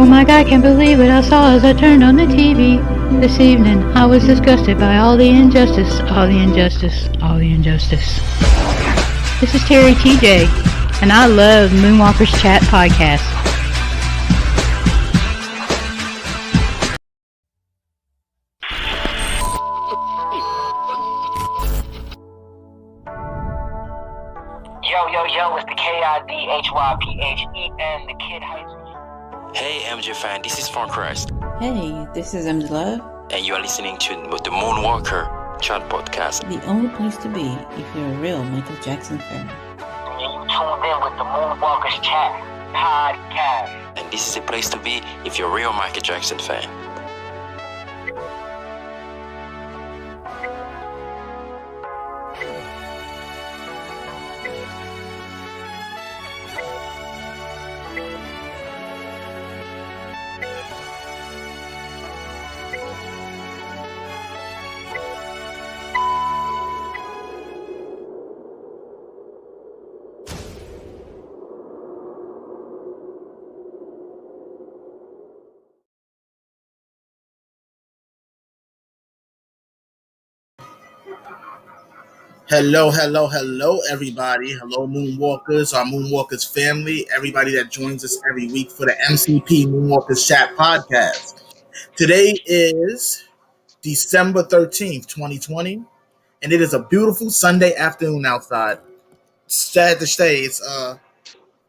Oh my God, can't believe what I saw as I turned on the TV this evening. I was disgusted by all the injustice, all the injustice, all the injustice. This is Terry TJ, and I love Moonwalkers Chat Podcast. Yo, it's the KIDHYPHEN, the Kid Hype. Hey MJ fan, this is For Christ. Hey, this is MJ Love. And you are listening to the Moonwalker Chat Podcast. The only place to be if you're a real Michael Jackson fan. And you tuned in with the Moonwalkers Chat Podcast. And this is a place to be if you're a real Michael Jackson fan. Hello, everybody. Hello, Moonwalkers, our Moonwalkers family, everybody that joins us every week for the MCP Moonwalkers Chat Podcast. Today is December 13th, 2020, and it is a beautiful Sunday afternoon outside. Sad to say, it's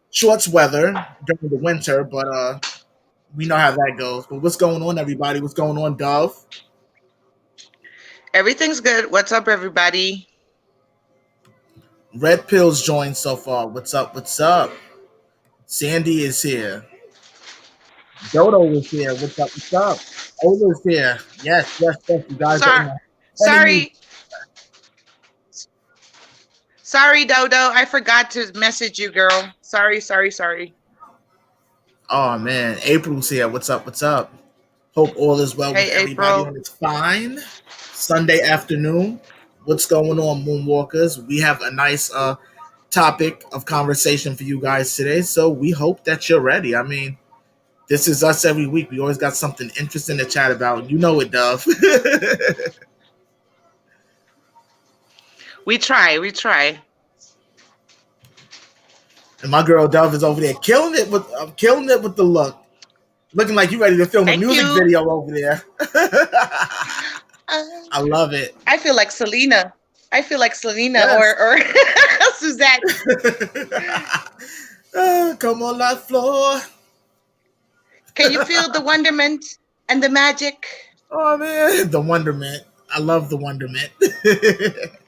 shorts weather during the winter, but we know how that goes. But what's going on, everybody? What's going on, Dove? Everything's good. What's up, everybody? Red Pill's joined so far. What's up? Sandy is here. Dodo is here. What's up? Ola's here. Yes. You guys Sorry, Dodo. I forgot to message you, girl. Sorry. Oh, man. April's here. What's up? Hope all is well with everybody. April. And it's fine. Sunday afternoon. What's going on, Moonwalkers? We have a nice topic of conversation for you guys today, so we hope that you're ready. I mean, this is us every week. We always got something interesting to chat about. You know it, Dove. We try. And my girl Dove is over there killing it with the look. Looking like you ready to film a music video over there. I love it. I feel like Selena. Yes. or Suzette. Come on that floor. Can you feel the wonderment and the magic? Oh man, the wonderment. I love the wonderment.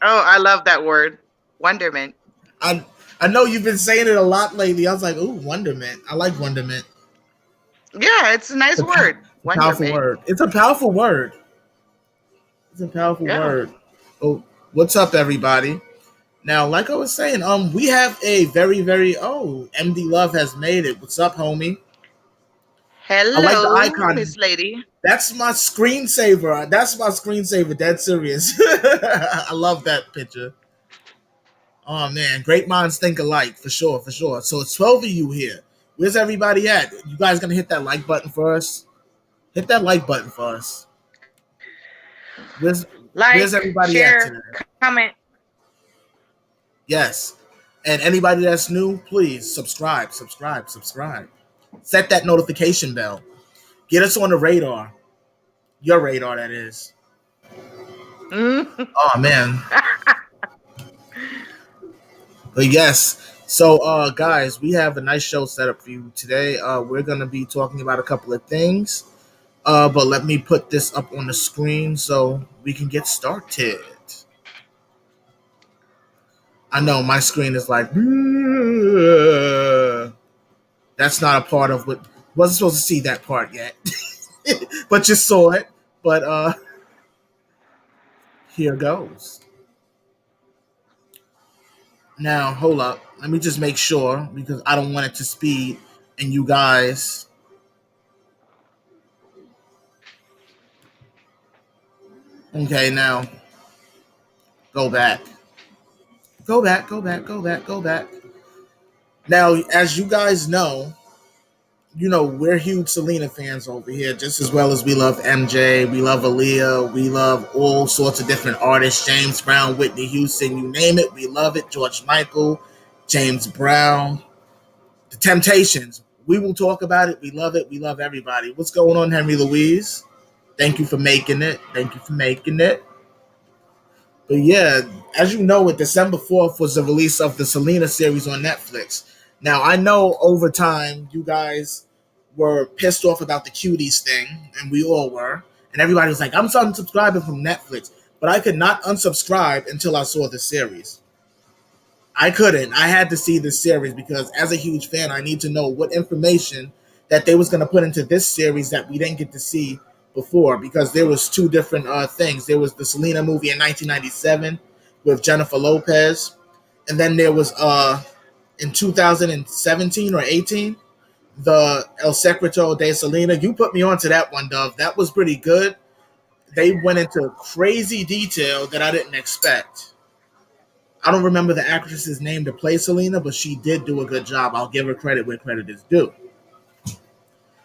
Oh, I love that word. Wonderment. I know you've been saying it a lot lately. I was like, ooh, wonderment. I like wonderment. Yeah, it's a nice word. Powerful word. It's a powerful word. Oh, what's up, everybody? Now, like I was saying, we have a very, MD Love has made it. What's up, homie? Hello, I like the icon. Miss Lady. That's my screensaver. Dead serious. I love that picture. Oh man, great minds think alike, for sure. So it's 12 of you here. Where's everybody at? You guys gonna hit that like button for us? Hit that like button for us. Where's everybody share, at today? Comment. Yes. And anybody that's new, please subscribe. Set that notification bell. Get us on the radar. Your radar, that is. Oh, man. But yes. So, guys, we have a nice show set up for you today. We're going to be talking about a couple of things. But let me put this up on the screen so we can get started. I know my screen is like, that's not a part of what, wasn't supposed to see that part yet, but you saw it. But here goes. Now, hold up. Let me just make sure because I don't want it to speed and you guys. Okay, now go back. Now, as you guys know, we're huge Selena fans over here, just as well as we love MJ, we love Aaliyah, we love all sorts of different artists, James Brown, Whitney Houston, you name it, we love it. George Michael, James Brown, The Temptations. We will talk about it. We love it. We love everybody. What's going on, Henry Louise? Thank you for making it. Thank you for making it. But yeah, as you know, December 4th was the release of the Selena series on Netflix. Now, I know over time you guys were pissed off about the cuties thing, and we all were. And everybody was like, I'm unsubscribing from Netflix. But I could not unsubscribe until I saw the series. I couldn't. I had to see this series because as a huge fan, I need to know what information that they was going to put into this series that we didn't get to see before, because there was two different things. There was the Selena movie in 1997 with Jennifer Lopez, and then there was in 2017 or 18 the El Secreto de Selena. You put me onto that one, Dove. That was pretty good. They went into crazy detail that I didn't expect. I don't remember the actress's name to play Selena, but she did do a good job. I'll give her credit where credit is due.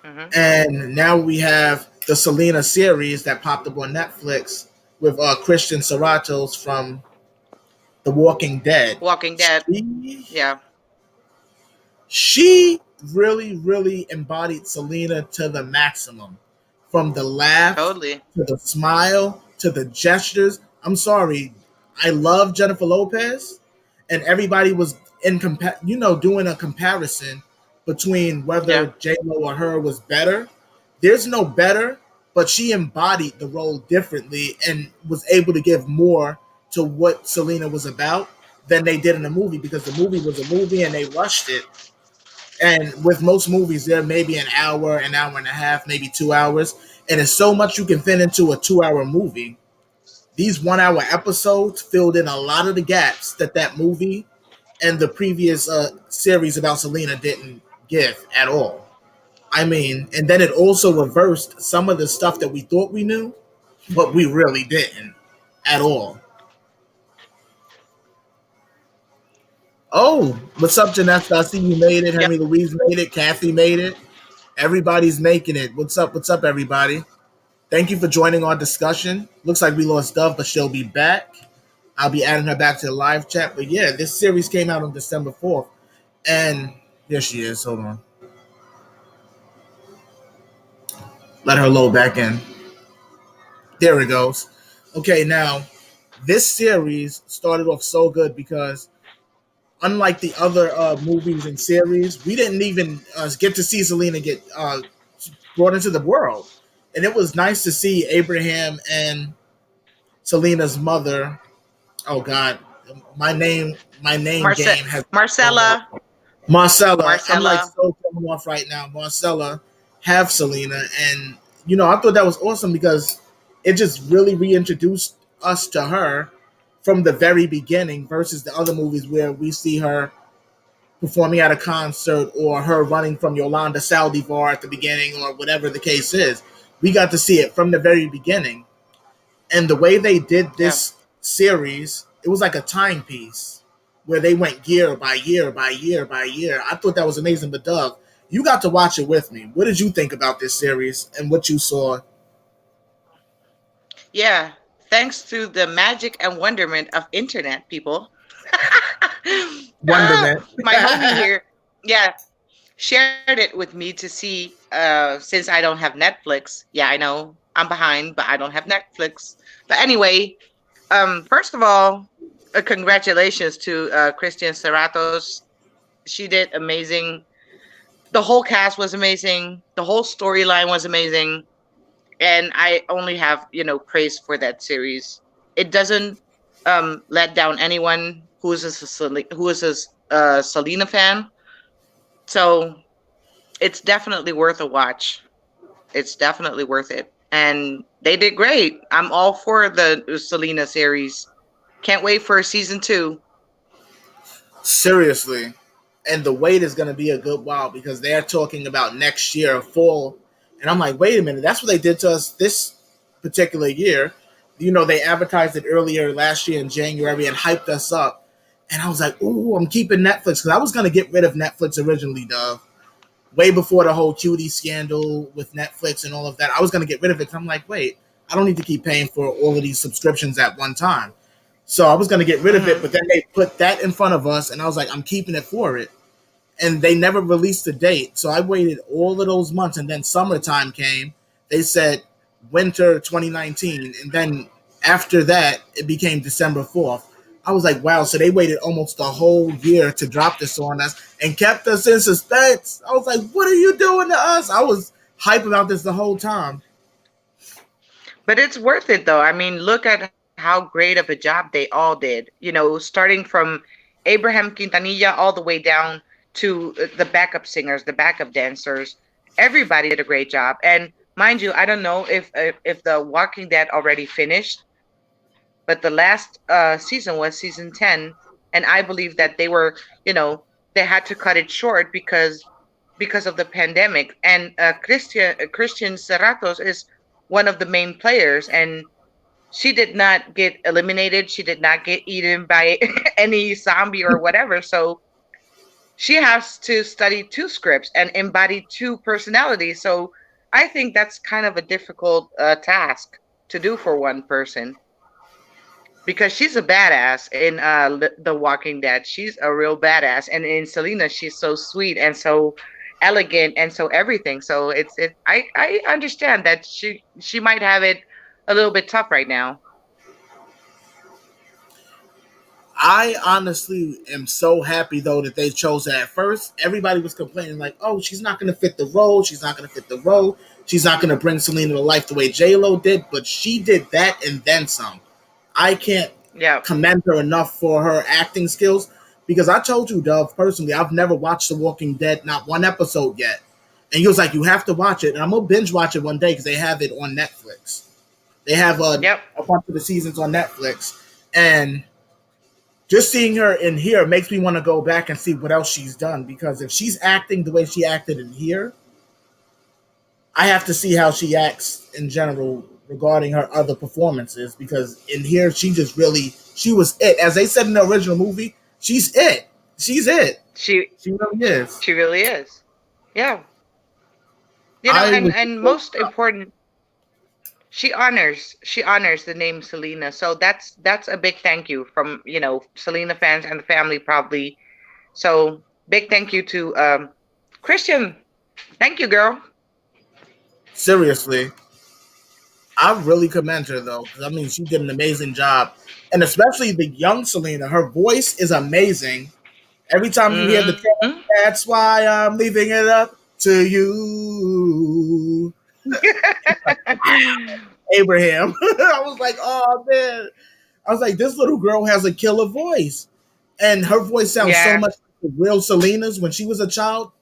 Mm-hmm. And now we have the Selena series that popped up on Netflix with Christian Serratos from The Walking Dead. Walking Dead. She, Yeah. she really, really embodied Selena to the maximum. From the laugh Totally. to the smile to the gestures. I'm sorry. I love Jennifer Lopez, and everybody was doing a comparison between whether Yeah. J Lo or her was better. There's no better, but she embodied the role differently and was able to give more to what Selena was about than they did in the movie, because the movie was a movie and they rushed it. And with most movies, there may be an hour and a half, maybe 2 hours, and there's so much you can fit into a 2 hour movie. These 1 hour episodes filled in a lot of the gaps that movie and the previous series about Selena didn't give at all. I mean, and then it also reversed some of the stuff that we thought we knew, but we really didn't at all. Oh, what's up, Janessa? I see you made it. Yep. Henry Louise made it. Kathy made it. Everybody's making it. What's up? What's up, everybody? Thank you for joining our discussion. Looks like we lost Dove, but she'll be back. I'll be adding her back to the live chat. But yeah, this series came out on December 4th. And here she is. Hold on. Let her load back in. There it goes. Okay, now, this series started off so good because unlike the other movies and series, we didn't even get to see Selena get brought into the world. And it was nice to see Abraham and Selena's mother. Oh God, my name game has Marcella. Marcella. I'm like Marcella. so thrown off right now. Marcella have Selena, and I thought that was awesome because it just really reintroduced us to her from the very beginning versus the other movies where we see her performing at a concert or her running from Yolanda Saldivar at the beginning or whatever the case is. We got to see it from the very beginning. And the way they did Yeah. this series, it was like a timepiece where they went year by year by year by year. I thought that was amazing. But Doug, you got to watch it with me. What did you think about this series and what you saw? Yeah. Thanks to the magic and wonderment of internet, people. Wonderment. My homie here, yeah, shared it with me to see. Since I don't have Netflix, yeah, I know I'm behind, but I don't have Netflix. But anyway, first of all, congratulations to Christian Serratos. She did amazing. The whole cast was amazing. The whole storyline was amazing, and I only have praise for that series. It doesn't let down anyone who is a Selena fan. So it's definitely worth a watch. It's definitely worth it. And they did great. I'm all for the Selena series. Can't wait for season 2. Seriously. And the wait is going to be a good while because they're talking about next year, fall. And I'm like, wait a minute, that's what they did to us this particular year. They advertised it earlier last year in January and hyped us up. And I was like, ooh, I'm keeping Netflix because I was going to get rid of Netflix originally, Dove. way before the whole cutie scandal with Netflix and all of that. I was going to get rid of it 'cause I'm like, wait, I don't need to keep paying for all of these subscriptions at one time. So I was going to get rid of it, Mm-hmm. but then they put that in front of us, and I was like, I'm keeping it for it. And they never released the date. So I waited all of those months, and then summertime came. They said winter 2019, and then after that, it became December 4th. I was like, wow, so they waited almost a whole year to drop this on us and kept us in suspense. I was like, what are you doing to us? I was hype about this the whole time. But it's worth it though. I mean, look at how great of a job they all did. Starting from Abraham Quintanilla all the way down to the backup singers, the backup dancers. Everybody did a great job. And mind you, I don't know if the Walking Dead already finished, but the last season was season 10, and I believe that they had to cut it short because of the pandemic. And Christian Serratos is one of the main players, and she did not get eliminated. She did not get eaten by any zombie or whatever. So she has to study two scripts and embody two personalities. So I think that's kind of a difficult task to do for one person, because she's a badass in The Walking Dead. She's a real badass, and in Selena, she's so sweet and so elegant and so everything. So I understand that she might have it a little bit tough right now. I honestly am so happy though that they chose her. At first, everybody was complaining like, "Oh, she's not going to fit the role. She's not going to fit the role. She's not going to bring Selena to life the way J Lo did." But she did that and then some. I can't Yeah. commend her enough for her acting skills because I told you, Dove, personally, I've never watched The Walking Dead, not one episode yet. And he was like, "You have to watch it," and I'm gonna binge watch it one day because they have it on Netflix. They have Yep. a bunch of the seasons on Netflix, and just seeing her in here makes me want to go back and see what else she's done, because if she's acting the way she acted in here, I have to see how she acts in general regarding her other performances, because in here she was it. As they said in the original movie, she's it. She's it. She She really is. she really is. Yeah. I And was most important, she honors the name Selena. So that's a big thank you from, Selena fans and the family probably. So big thank you to Christian. Thank you, girl. seriously, I really commend her though, because I mean she did an amazing job. And especially the young Selena, her voice is amazing. Every time you hear the Hmm. track, that's why I'm leaving it up to you, Abraham. I was like, oh man. I was like, this little girl has a killer voice. And her voice sounds so Yeah. much like the real Selena's when she was a child.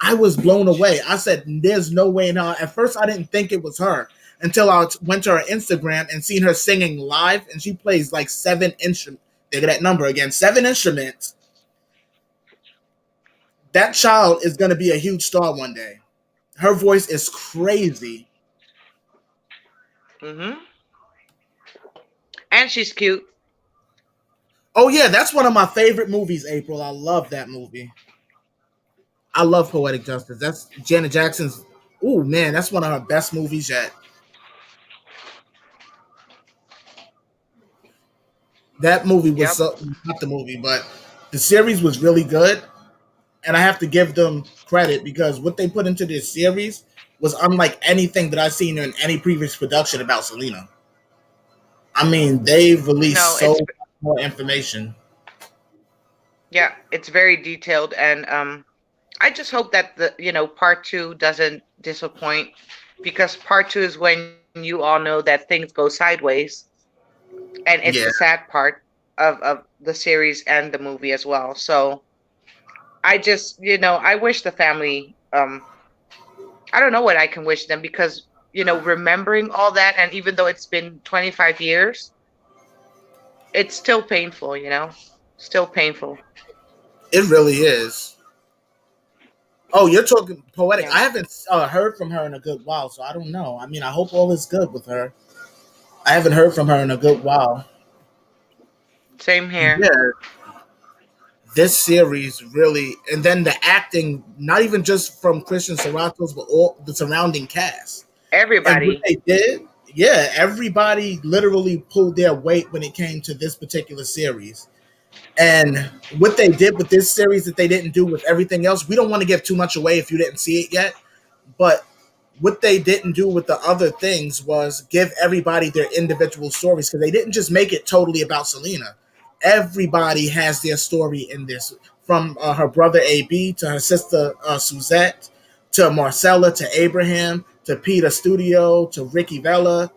I was blown away. I said, there's no way in hell. At first, I didn't think it was her until I went to her Instagram and seen her singing live. And she plays like 7 instruments. Think of that number again, 7 instruments. That child is going to be a huge star one day. Her voice is crazy. Hmm. And she's cute. Oh yeah, that's one of my favorite movies, April. I love that movie. I love Poetic Justice. That's Janet Jackson's. Oh man, that's one of her best movies yet. That movie was Yep. so, not the movie, but the series was really good, and I have to give them credit because what they put into this series was unlike anything that I've seen in any previous production about Selena. I mean, they've No, released so much more information. yeah, it's very detailed, and I just hope that the part two doesn't disappoint, because part two is when you all know that things go sideways, and it's the Yeah, sad part of the series and the movie as well. So I just I wish the family, I don't know what I can wish them, because remembering all that, and even though it's been 25 years, it's still painful. Still painful. it really is. Oh, you're talking poetic. Yeah. I haven't heard from her in a good while, so I don't know. I mean, I hope all is good with her. I haven't heard from her in a good while. Same here. Yeah, this series really, and then the acting, not even just from Christian Serratos, but all the surrounding cast. And what Everybody. they did, yeah, everybody literally pulled their weight when it came to this particular series. And what they did with this series that they didn't do with everything else, we don't want to give too much away if you didn't see it yet. But what they didn't do with the other things was give everybody their individual stories, because they didn't just make it totally about Selena. Everybody has their story in this, from her brother AB to her sister Suzette to Marcella to Abraham to Peter Studio to Ricky Vela.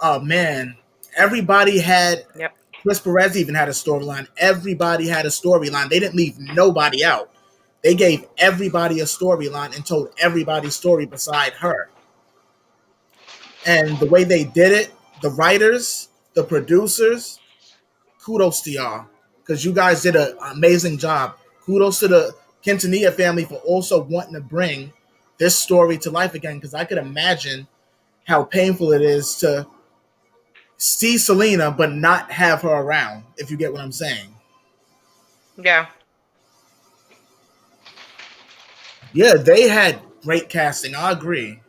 Oh man, everybody had. Yep. Chris Perez even had a storyline. Everybody had a storyline. They didn't leave nobody out. They gave everybody a storyline and told everybody's story beside her. And the way they did it, the writers, the producers, kudos to y'all, because you guys did an amazing job. Kudos to the Quintanilla family for also wanting to bring this story to life again, because I could imagine how painful it is to see Selena but not have her around, if you get what I'm saying. Yeah. Yeah, they had great casting. I agree.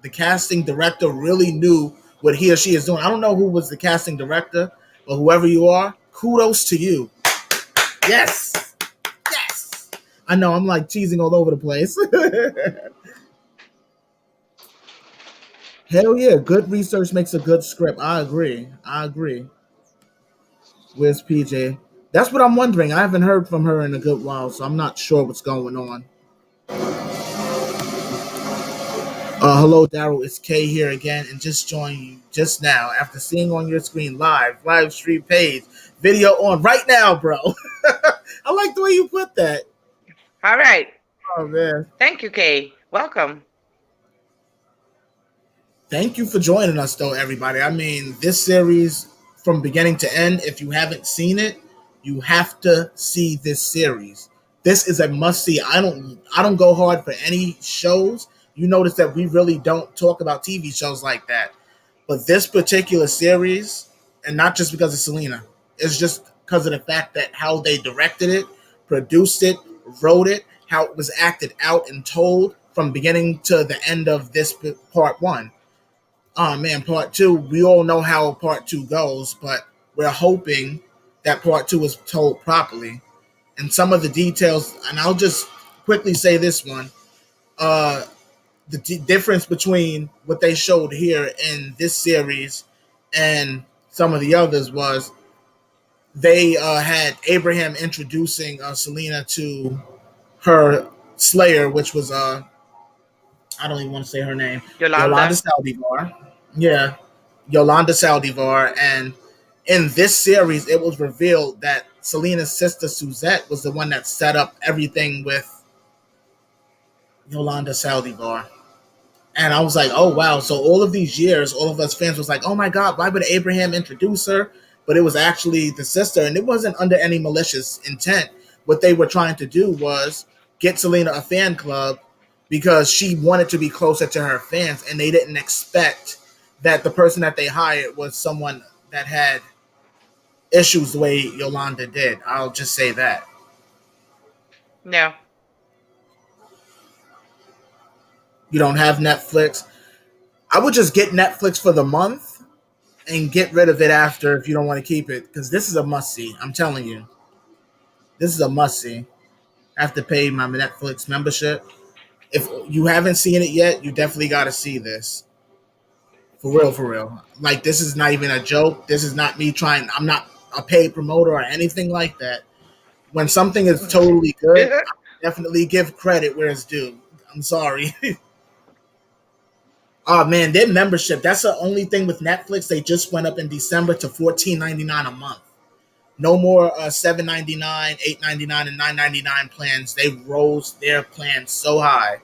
The casting director really knew what he or she is doing. I don't know who was the casting director, but whoever you are, kudos to you. Yes. Yes. I know I'm like cheesing all over the place. Hell yeah, good research makes a good script. I agree. I agree. Where's PJ? That's what I'm wondering. I haven't heard from her in a good while, so I'm not sure what's going on. Hello, Daryl. It's Kay here again, and just joined you just now after seeing on your screen live stream page, video on right now, bro. I like the way you put that. All right. Oh man, Thank you, Kay. Welcome. thank you for joining us, though, everybody. I mean, this series from beginning to end. If you haven't seen it, you have to see this series. This is a must see. I don't go hard for any shows. You notice that we really don't talk about TV shows like that. But this particular series, and not just because of Selena, it's just because of the fact that how they directed it, produced it, wrote it, how it was acted out and told from beginning to the end of this part one. Oh man, part two, we all know how part two goes, but we're hoping that part two is told properly. And some of the details, and I'll just quickly say this one. Uh, the difference between what they showed here in this series and some of the others was they had Abraham introducing Selena to her Slayer, which was I don't even want to say her name, Yolanda Yolanda. Saldivar. Yeah, Yolanda Saldivar. And in this series, it was revealed that Selena's sister Suzette was the one that set up everything with Yolanda Saldivar. And I was like, oh wow. So all of these years, all of us fans was like, oh my God, why would Abraham introduce her? But it was actually the sister, and it wasn't under any malicious intent. What they were trying to do was get Selena a fan club because she wanted to be closer to her fans, and they didn't expect that the person that they hired was someone that had issues the way Yolanda did. I'll just say that. Yeah. You don't have Netflix. I would just get Netflix for the month and get rid of it after if you don't want to keep it, because this is a must see. I'm telling you, this is a must see. I have to pay my Netflix membership. If you haven't seen it yet, you definitely got to see this. For real, for real. Like, this is not even a joke. This is not me trying. I'm not a paid promoter or anything like that. When something is totally good, I definitely give credit where it's due. I'm sorry. Oh man, their membership. That's the only thing with Netflix. They just went up in December to $14.99 a month. No more $7.99, $8.99, and $9.99 plans. They rose their plans so high.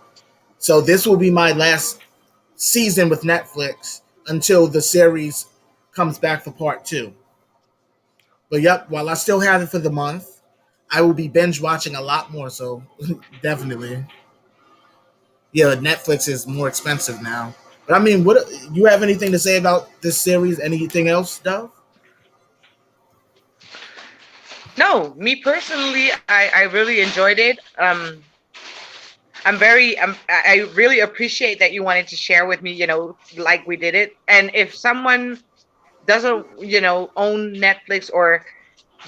So this will be my last season with Netflix until the series comes back for part two. But yep, while I still have it for the month, I will be binge watching a lot more. So definitely, yeah, Netflix is more expensive now. But I mean, what you have anything to say about this series? Anything else, Dove? No, me personally, I really enjoyed it. I really appreciate that you wanted to share with me, like we did it. And if someone doesn't, own Netflix or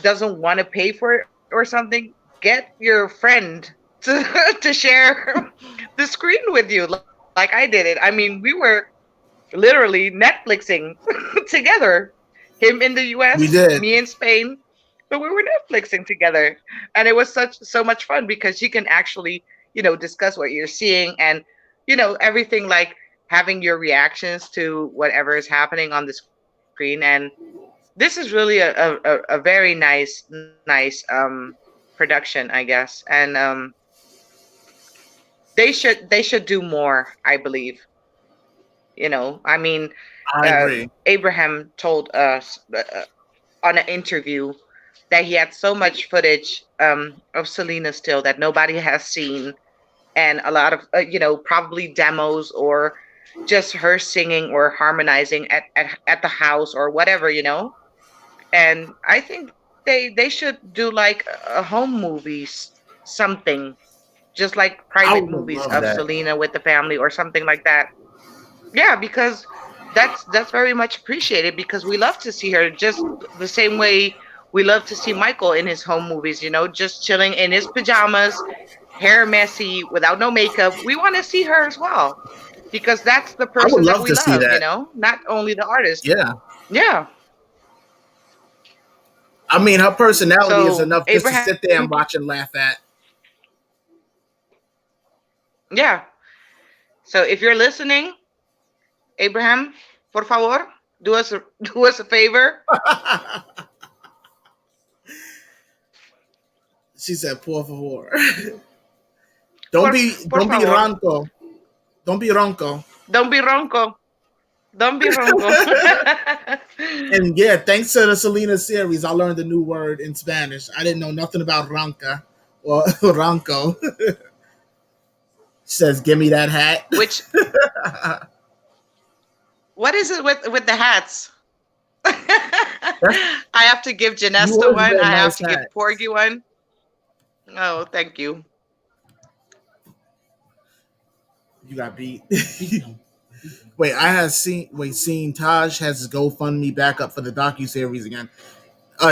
doesn't want to pay for it or something, get your friend to to share the screen with you, like I did it. I mean, we were literally Netflixing together. Him in the US, We me did. in Spain, but we were Netflixing together, and it was so much fun because you can actually, discuss what you're seeing and, everything like having your reactions to whatever is happening on the screen. And this is really a very nice production, I guess, and they should do more, I believe. I mean, I agree. Abraham told us on an interview that he had so much footage of Selena still that nobody has seen, and a lot of probably demos or just her singing or harmonizing at the house or whatever, and I think they should do like a home movies, something just like I private would movies love of that. Selena with the family or something like that. Yeah, because that's very much appreciated because we love to see her just the same way we love to see Michael in his home movies, just chilling in his pajamas, hair messy, without no makeup. We want to see her as well because that's the I would person that love we to see love, that. not only the artist. Yeah. Yeah. I mean, her personality is So, enough just to Abraham, sit there and watch and laugh at. yeah. So, if you're listening, Abraham, por favor, do us a favor. She said, "Por favor." Por, por don't be favor. ronco. Don't be ronco. Don't be ronco. Don't be ronco. And yeah, thanks to the Selena series, I learned a new word in Spanish. I didn't know nothing about ronca or ronco. She says, "Give me that hat." Which, what is it with the hats? I have to give You Janesta always one. wear I have nice to give hats. Porgy one. Oh, thank you. You got beat. Wait, I have seen Taj has his GoFundMe back up for the docu series again.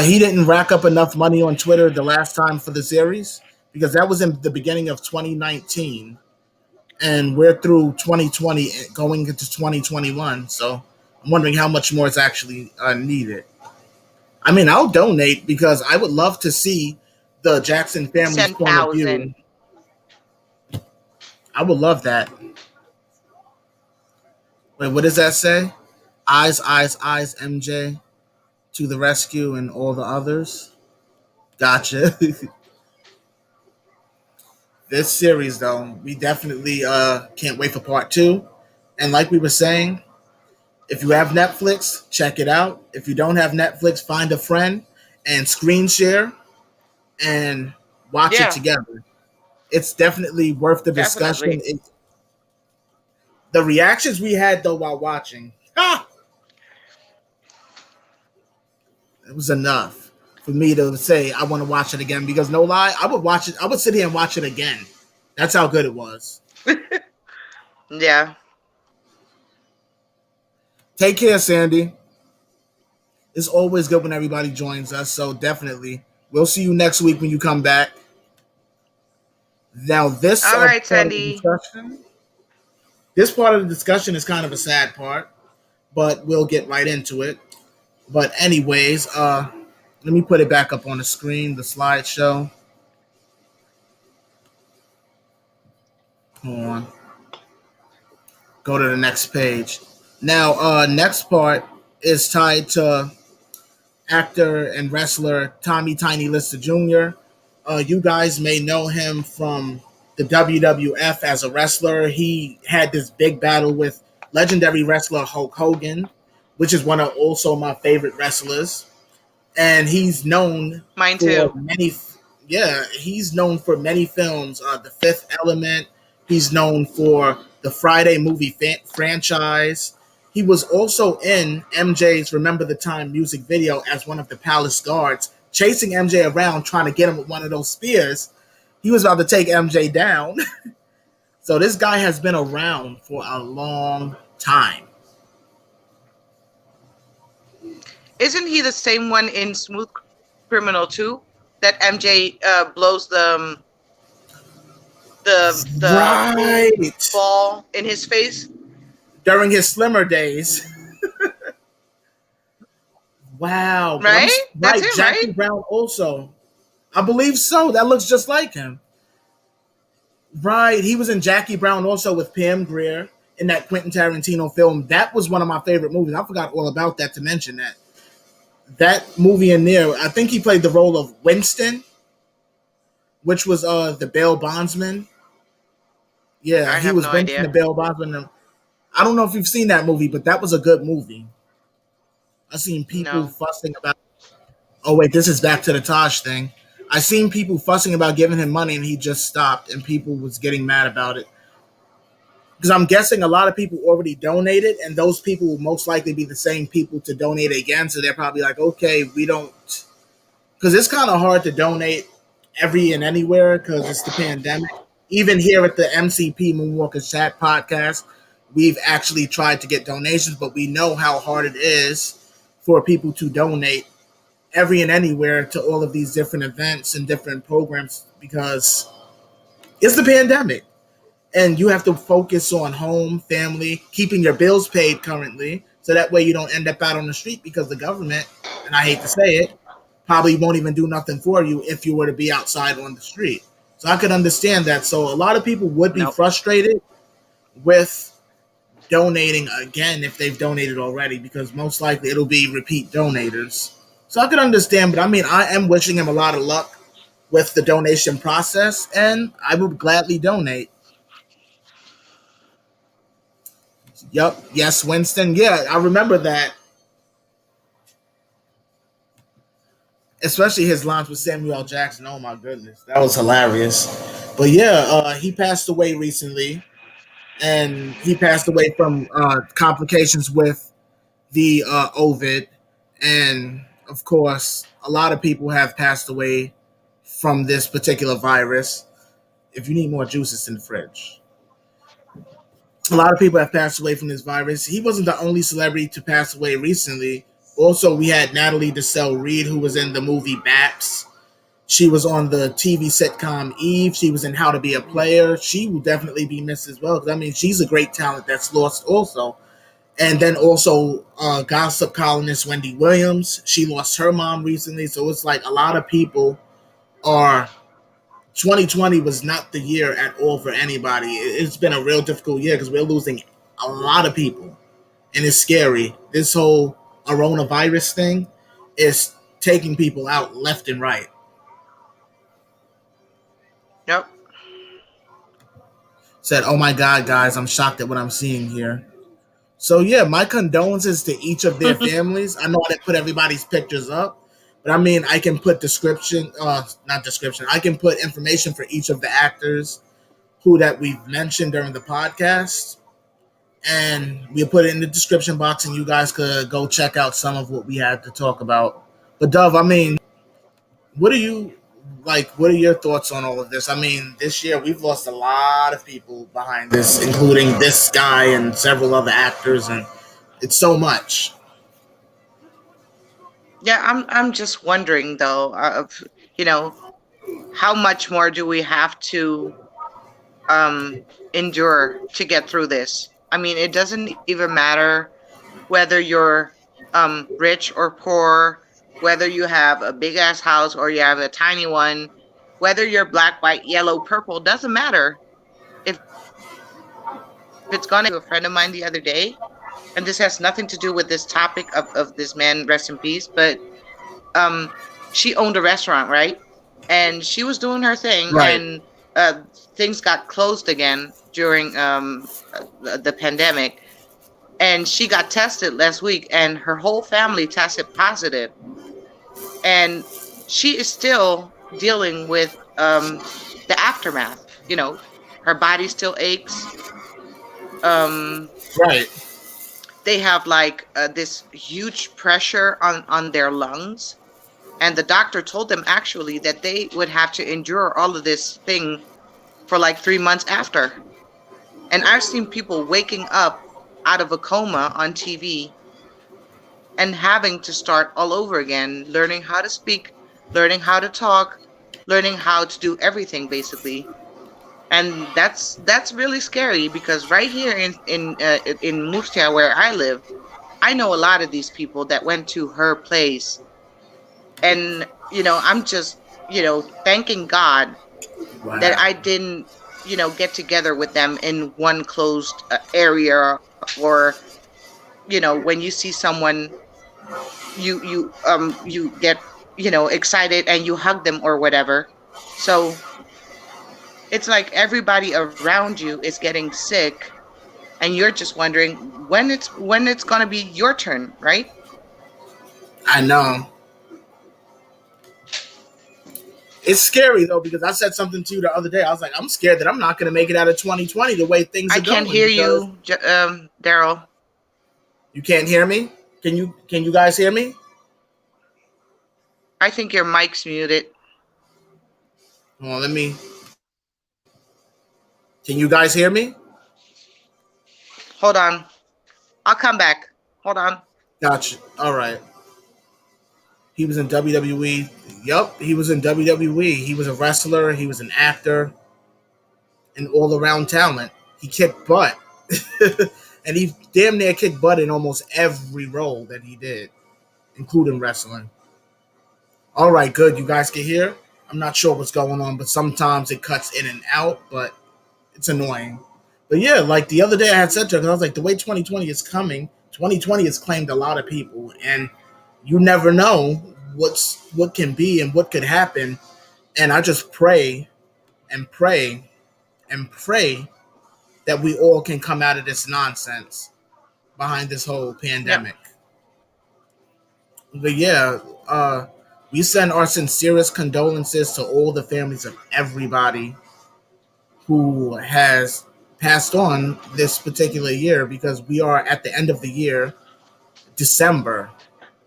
He didn't rack up enough money on Twitter the last time for the series because that was in the beginning of 2019, and we're through 2020 going into 2021. So I'm wondering how much more is actually needed. I mean, I'll donate because I would love to see the Jackson family's point of 10,000. view. I would love that. Wait, what does that say? Eyes, MJ to the rescue and all the others. Gotcha. This series, though, we definitely can't wait for part two. And like we were saying, if you have Netflix, check it out. If you don't have Netflix, find a friend and screen share and watch it Yeah, together. It's definitely worth the discussion. definitely. The reactions we had though while watching, it was enough for me to say I want to watch it again. Because no lie, I would watch it. I would sit here and watch it again. That's how good it was. Yeah. Take care, Sandy. It's always good when everybody joins us. So definitely, we'll see you next week when you come back. Now, All right, Sandy. this part of the discussion is kind of a sad part, but we'll get right into it. But anyways, let me put it back up on the screen, the slideshow. Hold on. Go to the next page. Now, next part is tied to actor and wrestler Tommy Tiny Lister Jr. You guys may know him from the WWF as a wrestler. He had this big battle with legendary wrestler Hulk Hogan, which is one of also my favorite wrestlers. And he's known Mine for too. many, yeah, he's known for many films. The Fifth Element. He's known for the Friday movie franchise. He was also in MJ's Remember the Time music video as one of the Palace guards chasing MJ around, trying to get him with one of those spears. He was about to take MJ down. So this guy has been around for a long time. Isn't he the same one in Smooth Criminal too? That MJ blows the Right. ball in his face, During his slimmer days. Wow. But I'm right? That's right. him, right? Jackie Brown also. I believe so. That looks just like him. Right. He was in Jackie Brown also with Pam Grier in that Quentin Tarantino film. That was one of my favorite movies. I forgot all about that to mention that. That movie in there, I think he played the role of Winston, which was the bail bondsman. Yeah, I he have was no Winston the idea. bail bondsman. I don't know if you've seen that movie, but that was a good movie. I seen people No. fussing about. Oh wait, this is back to the Taj thing. I seen people fussing about giving him money, and he just stopped, and people was getting mad about it because I'm guessing a lot of people already donated, and those people will most likely be the same people to donate again. So they're probably like, okay, we don't, because it's kind of hard to donate every and anywhere because it's the pandemic. Even here at the MCP Moonwalkers Chat podcast, we've actually tried to get donations, but we know how hard it is for people to donate every and anywhere to all of these different events and different programs because it's the pandemic and you have to focus on home, family, keeping your bills paid currently so that way you don't end up out on the street because the government, and I hate to say it, probably won't even do nothing for you if you were to be outside on the street. So I could understand that. So a lot of people would be Nope. frustrated with donating again if they've donated already because most likely it'll be repeat donators. So I could understand, but I mean, I am wishing him a lot of luck with the donation process, and I would gladly donate. Yup, yes, Winston. Yeah, I remember that, especially his lines with Samuel L. Jackson. Oh my goodness, that was hilarious. But yeah, he passed away recently, and he passed away from complications with the Ovid, and of course, a lot of people have passed away from this particular virus. If you need more juice, it's in the fridge. A lot of people have passed away from this virus. He wasn't the only celebrity to pass away recently. Also, we had Natalie Desselle Reid, who was in the movie Baps. She was on the TV sitcom Eve. She was in How to Be a Player. She will definitely be missed as well. Because I mean, she's a great talent that's lost also. And then also gossip columnist Wendy Williams. She lost her mom recently. So it's like a lot of people are 2020 was not the year at all for anybody. It's been a real difficult year because we're losing a lot of people, and it's scary. This whole coronavirus thing is taking people out left and right. Yep. Said, "Oh my God, guys, I'm shocked at what I'm seeing here." So yeah, my condolences to each of their families. I know I didn't put everybody's pictures up, but I mean I can put not description. I can put information for each of the actors who that we've mentioned during the podcast, and we'll put it in the description box, and you guys could go check out some of what we had to talk about. But Dove, I mean, what are you like? What are your thoughts on all of this? I mean, this year we've lost a lot of people behind this, including this guy and several other actors, and it's so much. Yeah, I'm just wondering though, you know, how much more do we have to endure to get through this? I mean, it doesn't even matter whether you're rich or poor, whether you have a big ass house or you have a tiny one, whether you're black, white, yellow, purple, doesn't matter. If it's gonna a friend of mine the other day, and this has nothing to do with this topic of this man, rest in peace, but um she owned a restaurant, right? And she was doing her thing, Right, and things got closed again during the pandemic, and she got tested last week, and her whole family tested positive, and she is still dealing with the aftermath. Her body still aches. um right, they have like this huge pressure on their lungs, And the doctor told them actually that they would have to endure all of this thing for like 3 months after. And I've seen people waking up out of a coma on TV and having to start all over again, learning how to speak, learning how to talk, learning how to do everything basically. And that's really scary because right here in Murcia where I live, I know a lot of these people that went to her place, and I'm just thanking God that Wow. I didn't get together with them in one closed area, or when you see someone, you get excited and you hug them or whatever. So it's like everybody around you is getting sick, and you're just wondering when it's going to be your turn, right? I know. It's scary though because I said something to you the other day. I was like, I'm scared that I'm not going to make it out of 2020 the way things I are can't going hear because you, Daryl. you can't hear me. Can you guys hear me? I think your mic's muted. Well, let me. Can you guys hear me? Hold on. I'll come back. Hold on. Gotcha. All right. He was in WWE. Yup, he was in WWE. He was a wrestler. He was an actor, an all-around talent. He kicked butt, and he damn near kicked butt in almost every role that he did, including wrestling. All right, good. You guys can hear. I'm not sure what's going on, but sometimes it cuts in and out, but it's annoying. But yeah, like the other day I had said to her, 'cause I was like, the way 2020 is coming, 2020 has claimed a lot of people, and you never know what can be and what could happen. And I just pray and pray and pray that we all can come out of this nonsense behind this whole Yep. pandemic. But yeah, we send our sincerest condolences to all the families of everybody who has passed on this particular year because we are at the end of the year, December.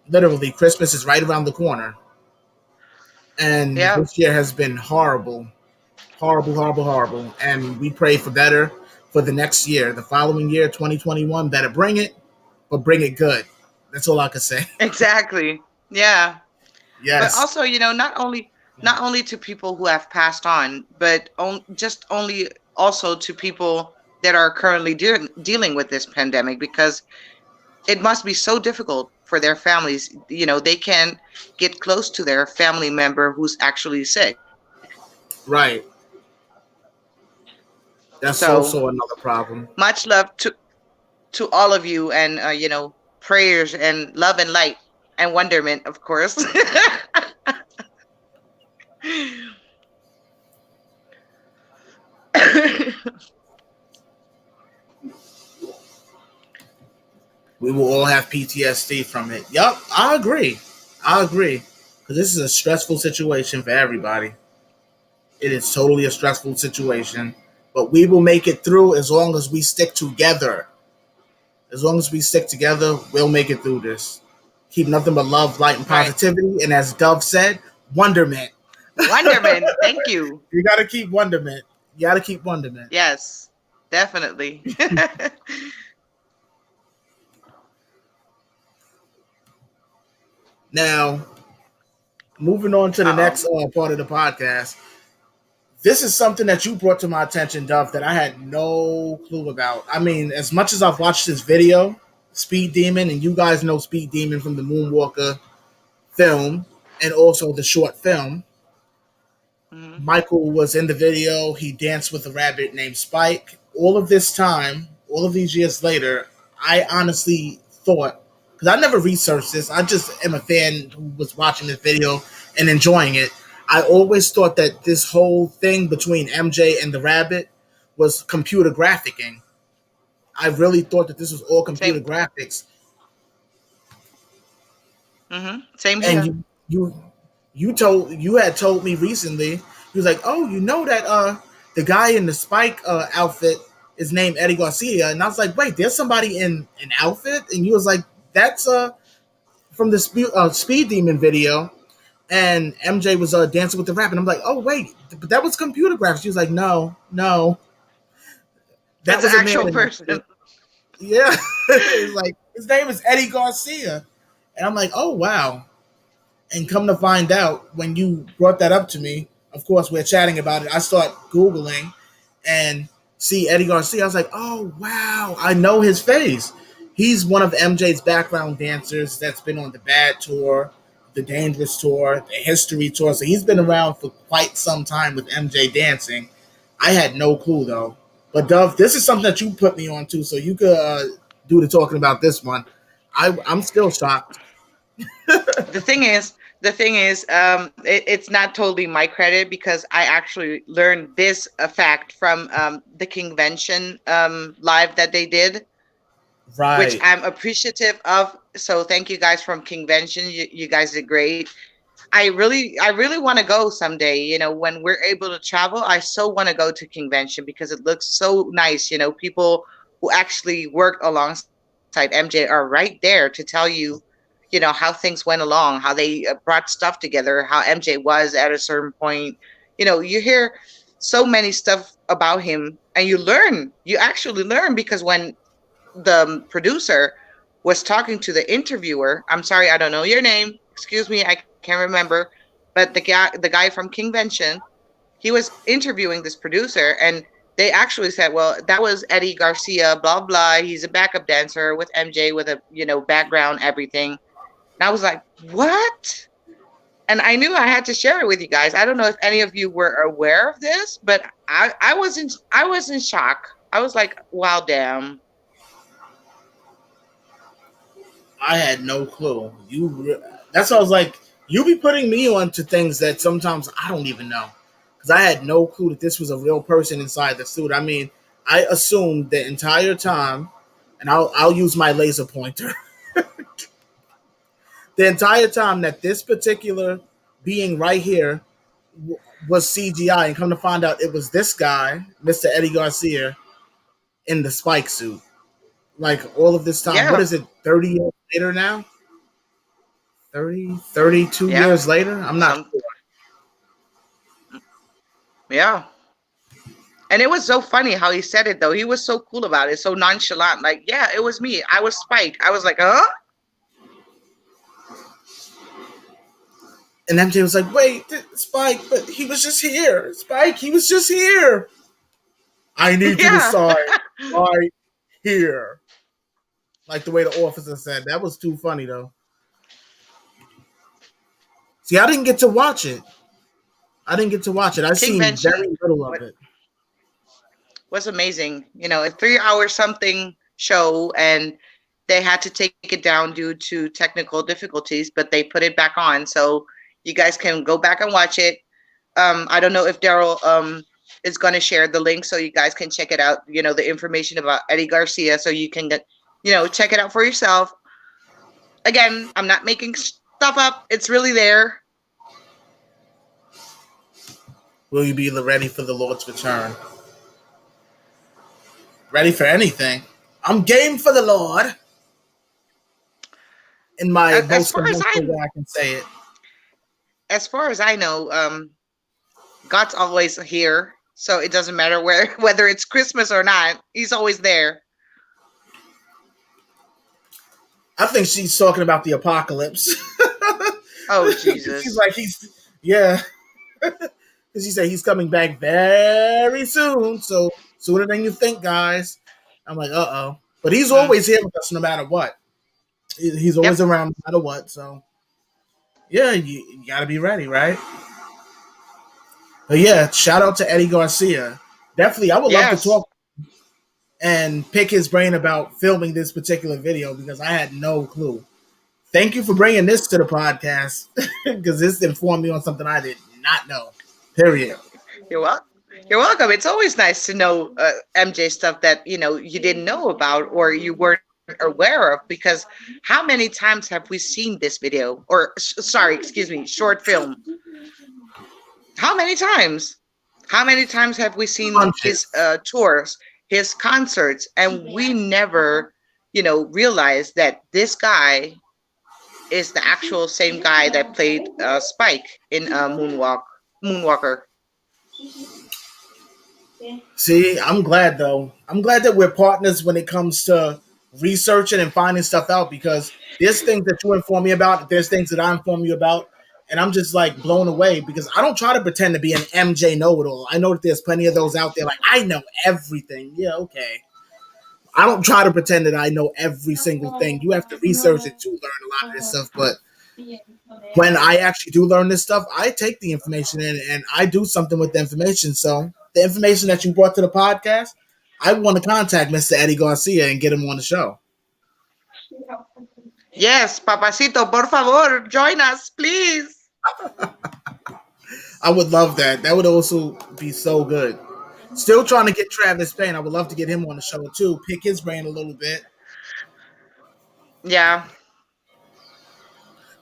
Literally, Christmas is right around the corner. And Yep. this year has been horrible, horrible, horrible, horrible. And we pray for better for the next year. The following year, 2021, better bring it, but bring it good. That's all I can say. Exactly. Yeah. But Yes, also, not only to people who have passed on, but just only also to people that are currently dealing with this pandemic, because it must be so difficult for their families. They can get close to their family member who's actually sick. right. That's So also another problem. much love to all of you, and prayers and love and light and wonderment, of course. We will all have PTSD from it. Yup, I agree. I agree. Because this is a stressful situation for everybody. It is totally a stressful situation. But we will make it through as long as we stick together. As long as we stick together, we'll make it through this. Keep nothing but love, light, and Right. positivity. And as Dove said, wonderment. Wonderment. Thank you. You got to keep wonderment. You got to keep wonderment. Yes, definitely. Now, moving on to the Uh-oh. next part of the podcast. This is something that you brought to my attention, Dove, that I had no clue about. I mean, as much as I've watched this video, Speed Demon, and you guys know Speed Demon from the Moonwalker film and also the short film. Hmm. Michael was in the video. He danced with a rabbit named Spike. All of this time, all of these years later, I honestly thought, because I never researched this, I just am a fan who was watching this video and enjoying it. I always thought that this whole thing between MJ and the rabbit was computer graphicing. I really thought that this was all computer Same. graphics. Same And here. you had told me recently, he was like, oh, you know that the guy in the Spike outfit is named Eddie Garcia, and I was like, wait, there's somebody in an outfit, and you was like, that's from the Speed Demon video, and MJ was dancing with the rap, and I'm like, oh wait, but that was computer graphics. She was like, no, no, that That's an was a man actual in that person. shit. Yeah, it's like his name is Eddie Garcia, and I'm like, oh wow. And come to find out, when you brought that up to me, of course we're chatting about it. I start googling and see Eddie Garcia. I was like, oh wow, I know his face. He's one of MJ's background dancers that's been on the Bad Tour, the Dangerous Tour, the History Tour. So he's been around for quite some time with MJ dancing. I had no clue though. But Dove, this is something that you put me on too, so you could do the talking about this one. I'm still shocked. The thing is, it's not totally my credit because I actually learned this fact from the convention live that they did, which Right. I'm appreciative of. So thank you guys from convention. You guys did great. I really want to go someday. You know, when we're able to travel, I so want to go to convention because it looks so nice. You know, people who actually worked alongside MJ are right there to tell you, you know, how things went along, how they brought stuff together, how MJ was at a certain point. You know, you hear so many stuff about him, and you actually learn because when the producer was talking to the interviewer. I'm sorry, I don't know your name. Excuse me, I can't remember. But the guy from Kingvention, he was interviewing this producer, and they actually said, "Well, that was Eddie Garcia, blah blah. He's a backup dancer with MJ with a background, everything." And I was like, "What?" And I knew I had to share it with you guys. I don't know if any of you were aware of this, but I was in shock. I was like, "Wow, damn." I had no clue. That's why I was like, you be putting me on to things that sometimes I don't even know, because I had no clue that this was a real person inside the suit. I mean, I assumed the entire time, and I'll use my laser pointer, the entire time that this particular being right here was CGI, and come to find out it was this guy, Mr. Eddie Garcia, in the spike suit. Like all of this time, what Yeah, is it? 30 years later now? 32 yeah. years later. I'm not Some sure. Yeah. And it was so funny how he said it though. He was so cool about it, so nonchalant. Like, yeah, it was me. I was Spike. I was like, huh? And MJ was like, "Wait, Spike, but he was just here. Spike, he was just here. I need you to Yeah. sign right here." Like the way the officer said. That was too funny though. See, I didn't get to watch it. I didn't get to watch it. I've seen Convention very little of it. was amazing. You know, a 3 hour something show, and they had to take it down due to technical difficulties, but they put it back on. So you guys can go back and watch it. I don't know if Daryl is going to share the link so you guys can check it out. You know, the information about Eddie Garcia, so you can get, check it out for yourself. Again, I'm not making stuff up. It's really there. Will you be ready for the Lord's return? Ready for anything? I'm game for the Lord. In my As most far as conventional I way I can say it. know, God's always here. So it doesn't matter whether it's Christmas or not. He's always there. I think she's talking about the apocalypse. Oh She's Jesus. like, yeah. Because he said he's coming back very soon. So sooner than you think, guys. I'm like, uh-oh. But he's Mm, always here with us no matter what. He's yep. always around no matter what. So yeah, you got to be ready, right? But yeah, shout out to Eddie Garcia. Definitely, I would love to Yes. talk and pick his brain about filming this particular video because I had no clue. Thank you for bringing this to the podcast because this informed me on something I did not know. Period. You're welcome. You're welcome. It's always nice to know MJ stuff that you didn't know about or you weren't aware of. Because how many times have we seen this video or sorry, excuse me, short film? How many times? How many times have we seen his Punches. tours, his concerts, and we never, realized that this guy is the actual same guy that played Spike in Moonwalker. See, I'm glad though. I'm glad that we're partners when it comes to researching and finding stuff out because there's things that you inform me about, there's things that I inform you about, and I'm just like blown away because I don't try to pretend to be an MJ know-it-all. I know that there's plenty of those out there. Like I know everything. Yeah, okay. I don't try to pretend that I know every single thing. You have to research it to learn a lot of this stuff. But when I actually do learn this stuff, I take the information in and I do something with the information. So the information that you brought to the podcast, I want to contact Mr. Eddie Garcia and get him on the show. Yes, Papacito, por favor, join us, please. I would love that. That would also be so good. Still trying to get Travis Payne. I would love to get him on the show too. Pick his brain a little bit. Yeah.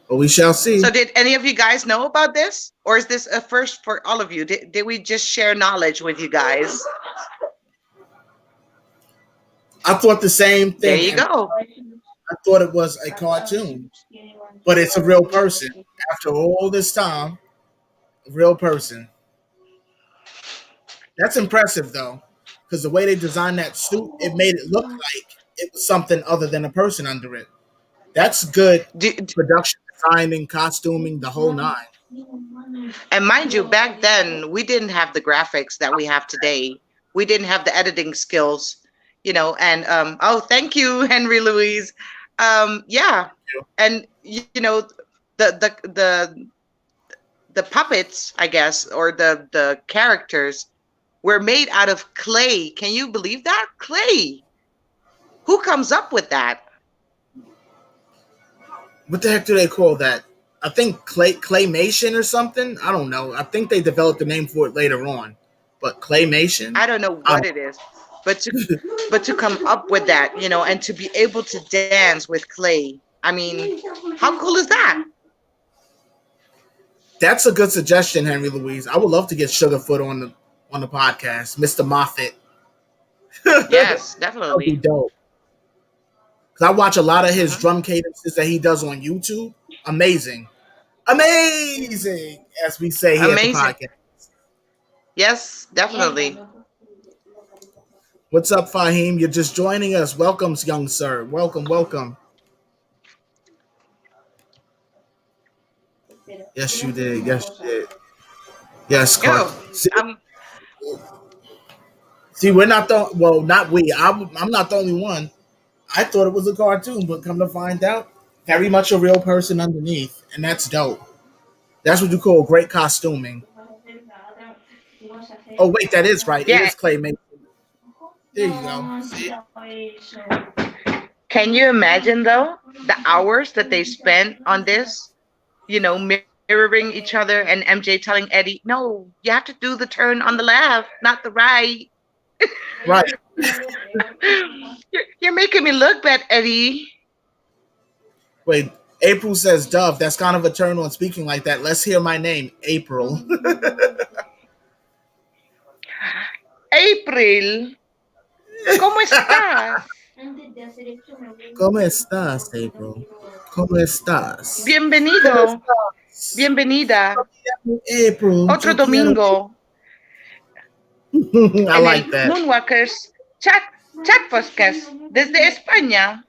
But we shall see. So did any of you guys know about this? Or is this a first for all of you? Did we just share knowledge with you guys? I thought the same thing. There you go. I thought it was a cartoon, but it's a real person. After all this time, a real person. That's impressive, though, because the way they designed that suit, it made it look like it was something other than a person under it. That's good production designing, costuming, the whole nine. And mind you, back then, we didn't have the graphics that we have today. We didn't have the editing skills, and oh, thank you, Henry Louise. Yeah. And, the puppets, I guess, or the characters were made out of clay. Can you believe that? Clay. Who comes up with that? What the heck do they call that? I think claymation or something. I don't know. I think they developed a name for it later on. But claymation? I don't know what it is. But to come up with that, and to be able to dance with clay. I mean, how cool is that? That's a good suggestion, Henry Louise. I would love to get Sugarfoot on the podcast, Mr. Moffat. Yes, That would definitely. be dope. Because I watch a lot of his drum cadences that he does on YouTube. Amazing. Amazing, as we say here Amazing. at the podcast. Yes, definitely. What's up, Fahim? You're just joining us. Welcome, young sir. Welcome, welcome. Yes, you did. Yes, you did. Yes, Yo, Clark. See, we're not the well, not we. I'm not the only one. I thought it was a cartoon, but come to find out, very much a real person underneath, and that's dope. That's what you call great costuming. Oh wait, that is right. It yeah. is claymation. There you go. See? Can you imagine though the hours that they spent on this? Mirroring each other, and MJ telling Eddie, "No, you have to do the turn on the left, not the right." Right. You're making me look bad, Eddie. Wait, April says Dove. That's kind of a turn on speaking like that. Let's hear my name, April. April, ¿cómo estás? ¿Cómo estás, April? ¿Cómo estás? Bienvenido. Bienvenida. April. Otro domingo. I en like el that. Moonwalkers Chat Podcast desde España.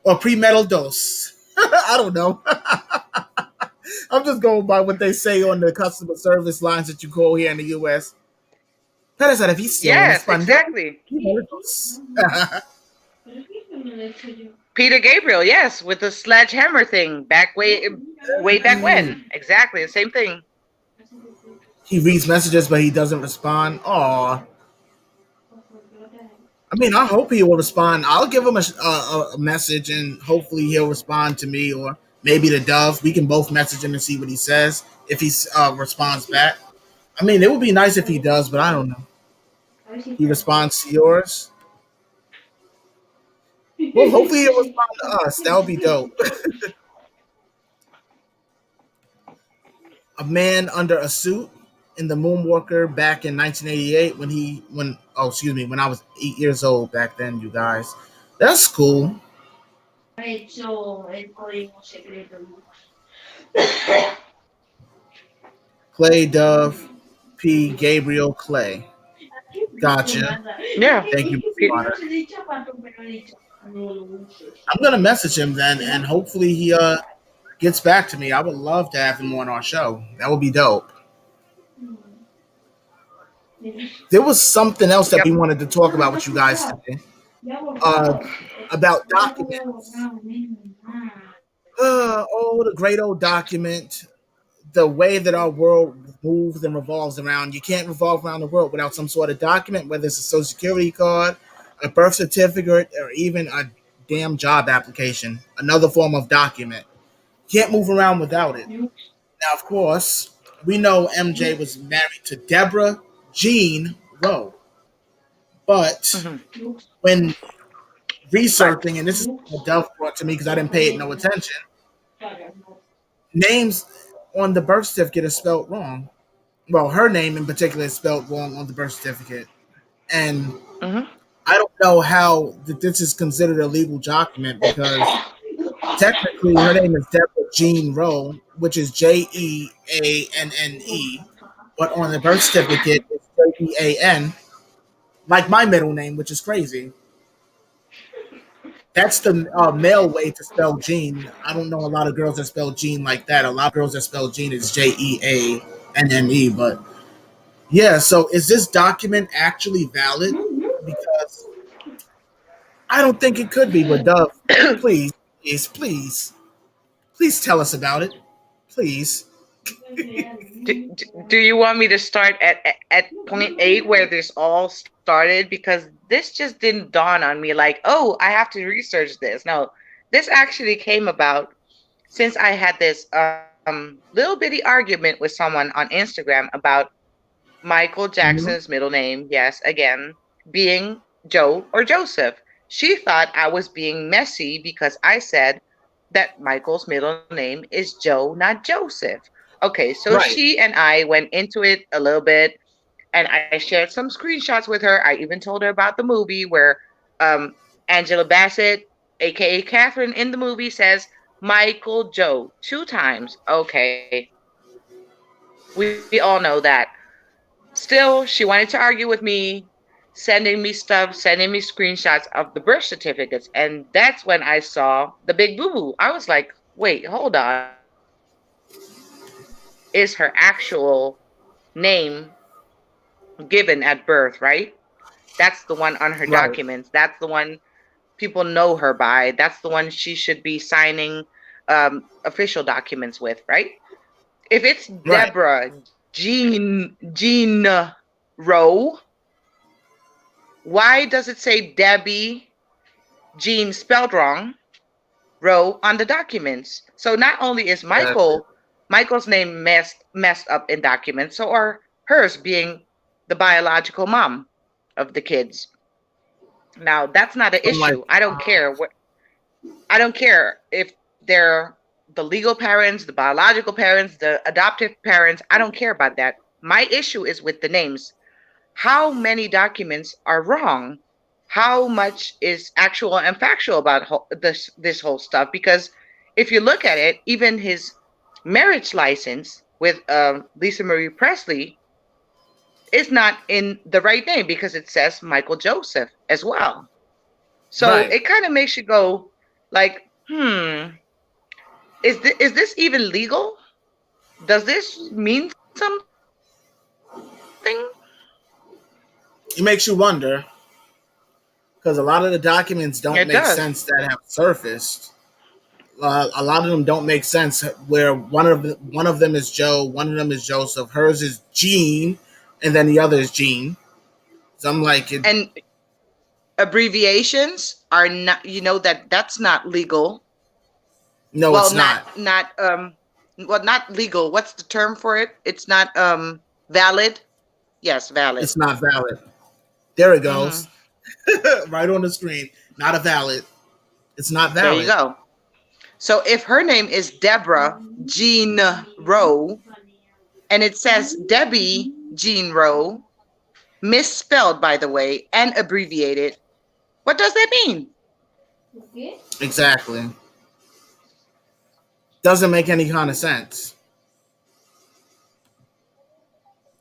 Or pre-metal dose. I don't know. I'm just going by what they say on the customer service lines that you call here in the U.S. Para servicio en Yes, español. exactly. Pre-metal dose. Peter Gabriel, yes, with the sledgehammer thing way back when. Exactly, the same thing. He reads messages, but he doesn't respond. Aw. I mean, I hope he will respond. I'll give him a message, and hopefully he'll respond to me, or maybe to Dove. We can both message him and see what he says, if he responds back. I mean, it would be nice if he does, but I don't know. He responds to yours. Well, hopefully he'll respond to us. That would be dope. A man under a suit in the Moonwalker back in 1988 when I was 8 years old back then, you guys. That's cool. Clay Dove P. Gabriel Clay. Gotcha. Yeah. Thank you, Miss Pe- Carter. I'm gonna message him then, and hopefully he gets back to me. I would love to have him on our show. That would be dope. There was something else that Yep. we wanted to talk about with you guys today. Uh, about documents. Oh, the great old document. The way that our world moves and revolves around. You can't revolve around the world without some sort of document, whether it's a social security card, a birth certificate, or even a damn job application. Another form of document. Can't move around without it. Now, of course, we know MJ was married to Deborah Jeanne Rowe, but Hmm. when Right. researching, and this is what Dove brought to me because I didn't pay it no attention, names on the birth certificate is spelled wrong. Well, her name in particular is spelled wrong on the birth certificate, and Hmm. I don't know how this is considered a legal document because technically her name is Deborah Jeanne Rowe, which is Jeanne, but on the birth certificate it's Jean, like my middle name, which is crazy. That's the male way to spell Jean. I don't know a lot of girls that spell Jean like that. A lot of girls that spell Jean is Jeanne, but yeah. So is this document actually valid? Because I don't think it could be. But Dove, please, please, please, please tell us about it, please. Do you want me to start at point eight where this all started? Because this just didn't dawn on me like, oh, I have to research this. No, this actually came about since I had this little bitty argument with someone on Instagram about Michael Jackson's Mhm. middle name, yes, again, being Joe or Joseph. She thought I was being messy because I said that Michael's middle name is Joe, not Joseph. Okay, so Right, she and I went into it a little bit and I shared some screenshots with her. I even told her about the movie where um, Angela Bassett, aka Catherine, in the movie says Michael Joe 2 times. Okay, we all know that. Still, she wanted to argue with me, sending me stuff, sending me screenshots of the birth certificates. And that's when I saw the big boo boo. I was like, wait, hold on. This is her actual name given at birth, right? That's the one on her right, documents. That's the one people know her by. That's the one she should be signing official documents with, right? If it's right, Deborah Jean Rowe, why does it say Debbie Jean spelled wrong Rowe on the documents? So not only is exactly. Michael's name messed up in documents, so are hers being the biological mom of the kids. Now that's not an So I'm like, issue. I don't care if they're the legal parents, the biological parents, the adoptive parents. I don't care about that. My issue is with the names. How many documents are wrong? How much is actual and factual about this whole stuff? Because if you look at it, even his marriage license with Lisa Marie Presley is not in the right name because it says Michael Joseph as well. So right. it kind of makes you go like, is this even legal? Does this mean something? It makes you wonder because a lot of the documents It don't make does. sense that have surfaced. A lot of them don't make sense. Where one of them is Joe, one of them is Joseph, hers is Jean, and then the other is Jean. So I'm like, And abbreviations are not, that's not legal. no, Well, it's not. not legal. What's the term for it? It's not valid. Yes, valid. It's not valid. There it Hmm. goes, right on the screen. Not a valid. It's not There you valid. go. So if her name is Deborah Jean Rowe and it says Debbie Jean Rowe, misspelled by the way, and abbreviated, what does that mean? Exactly. Doesn't make any kind of sense.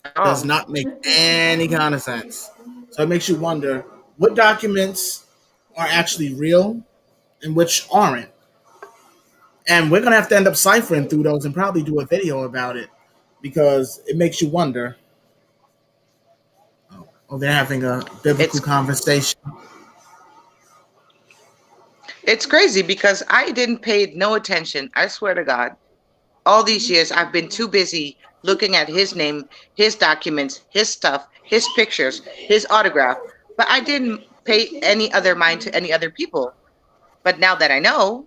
At Does all. not make any kind of sense. So it makes you wonder what documents are actually real and which aren't. And we're gonna have to end up ciphering through those and probably do a video about it because it makes you wonder. Oh, they're having a biblical It's conversation. it's crazy because I didn't pay no attention. I swear to God. All these years I've been too busy looking at his name, his documents, his stuff, his pictures, his autograph, but I didn't pay any other mind to any other people. But now that I know,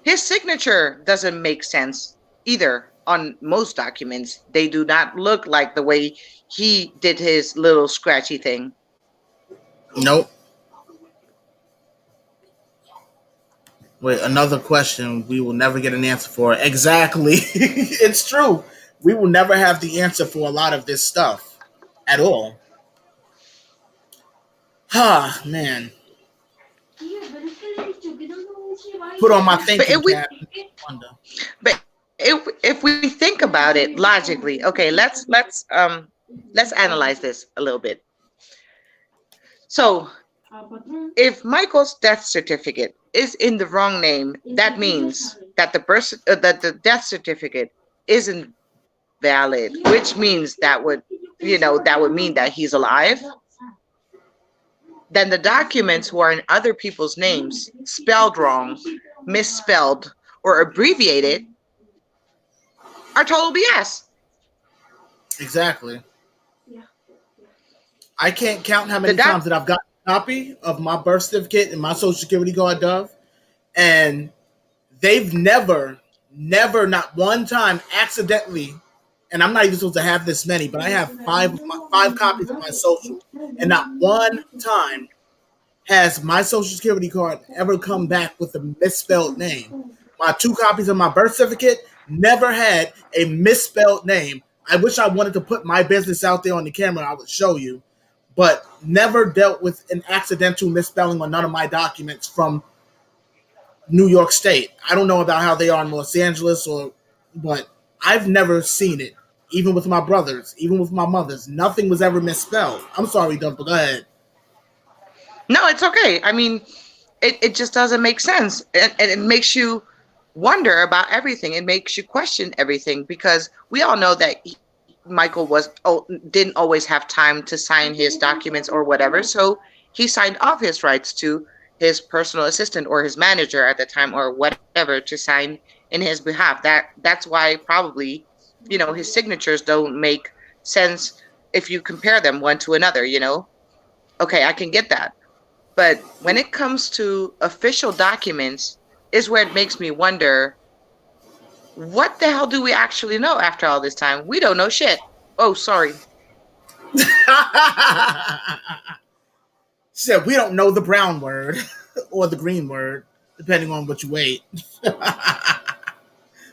his signature doesn't make sense either on most documents. They do not look like the way he did his little scratchy thing. Nope. Wait, another question we will never get an answer for. Exactly. It's true. We will never have the answer for a lot of this stuff at all. Ah, man. Put on my But thinking if we cap. Wonder. but if we think about it logically, okay, let's analyze this a little bit. So, if Michael's death certificate is in the wrong name, that means that the death certificate isn't valid, which means that would mean that he's alive. Then the documents who are in other people's names, spelled wrong, misspelled, or abbreviated, are total BS. Exactly. I can't count how The many doc times that I've got a copy of my birth certificate and my social security card, Dove, and they've never, not one time, accidentally. And I'm not even supposed to have this many, but I have five copies of my social, and not one time has my social security card ever come back with a misspelled name. My two copies of my birth certificate never had a misspelled name. I wish I wanted to put my business out there on the camera. I would show you, but never dealt with an accidental misspelling on none of my documents from New York State. I don't know about how they are in Los Angeles but I've never seen it. Even with my brothers, even with my mothers, nothing was ever misspelled. I'm sorry, Dump, but go ahead. No, it's okay. I mean, it just doesn't make sense. And it makes you wonder about everything. It makes you question everything because we all know that Michael didn't always have time to sign his documents or whatever. So he signed off his rights to his personal assistant or his manager at the time or whatever to sign in his behalf. That's why probably, his signatures don't make sense if you compare them one to another. Okay, I can get that. But when it comes to official documents, is where it makes me wonder what the hell do we actually know after all this time? We don't know shit. Oh, sorry. She said, we don't know the brown word or the green word, depending on what you ate.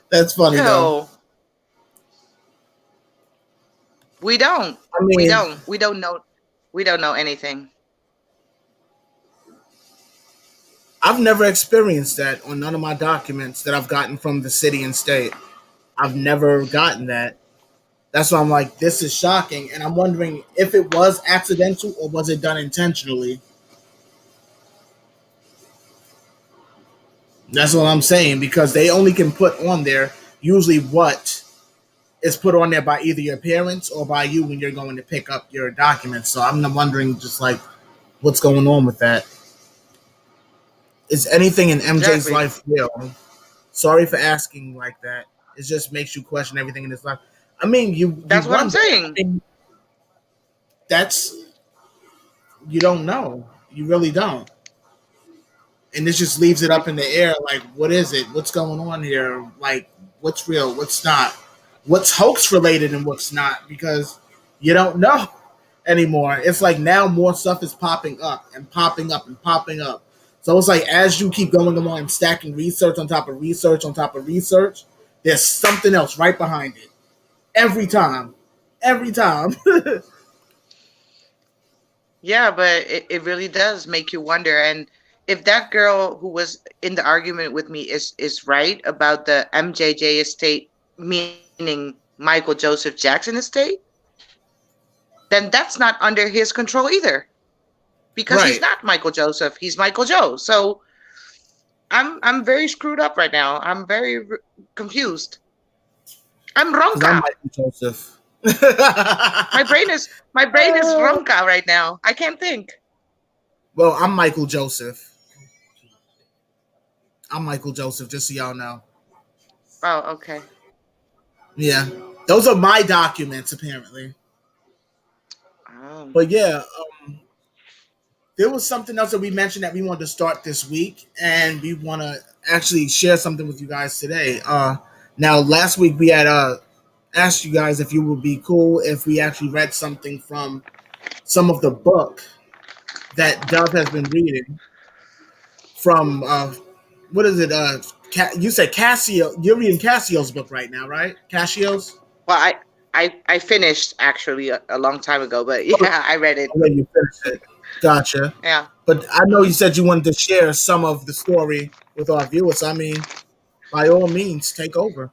That's funny, though. No, we don't. I We mean, don't. We don't know. We don't know anything. I've never experienced that on none of my documents that I've gotten from the city and state. I've never gotten that. That's why I'm like, this is shocking. And I'm wondering if it was accidental or was it done intentionally. That's what I'm saying because they only can put on there usually what is put on there by either your parents or by you when you're going to pick up your documents. So I'm wondering just like what's going on with that. Is anything in MJ's Exactly. life real? Sorry for asking like that. It just makes you question everything in his life. I mean, you That's what I'm wonder. I saying. mean, that's you don't know. You really don't. And this just leaves it up in the air. Like, what is it? What's going on here? Like, what's real? What's not? What's hoax related and what's not? Because you don't know anymore. It's like now more stuff is popping up and popping up and popping up. So it's like as you keep going along and stacking research on top of research on top of research, there's something else right behind it. Every time. Every time. Yeah, but it really does make you wonder. And if that girl who was in the argument with me is right about the MJJ estate, meaning Michael Joseph Jackson estate, then that's not under his control either, because he's Right. not Michael Joseph, he's Michael Joe. So I'm very screwed up right now. I'm very confused. I'm Because I'm Ronka. Michael Joseph. My brain is Ronka right now. I can't think. Well, I'm Michael Joseph. I'm Michael Joseph, just so y'all know. Oh, okay. Yeah. Those are my documents, apparently. Oh. But yeah, there was something else that we mentioned that we wanted to start this week, and we want to actually share something with you guys today. Now, last week we had asked you guys if you would be cool if we actually read something from some of the book that Dove has been reading from. What is it? You said Cassio. You're reading Cassio's book right now, right? Cassio's. Well, I finished actually a long time ago, but Oh, yeah, I read it. oh, you finished it. Gotcha. Yeah. But I know you Hmm. said you wanted to share some of the story with our viewers. I mean, by all means, take over.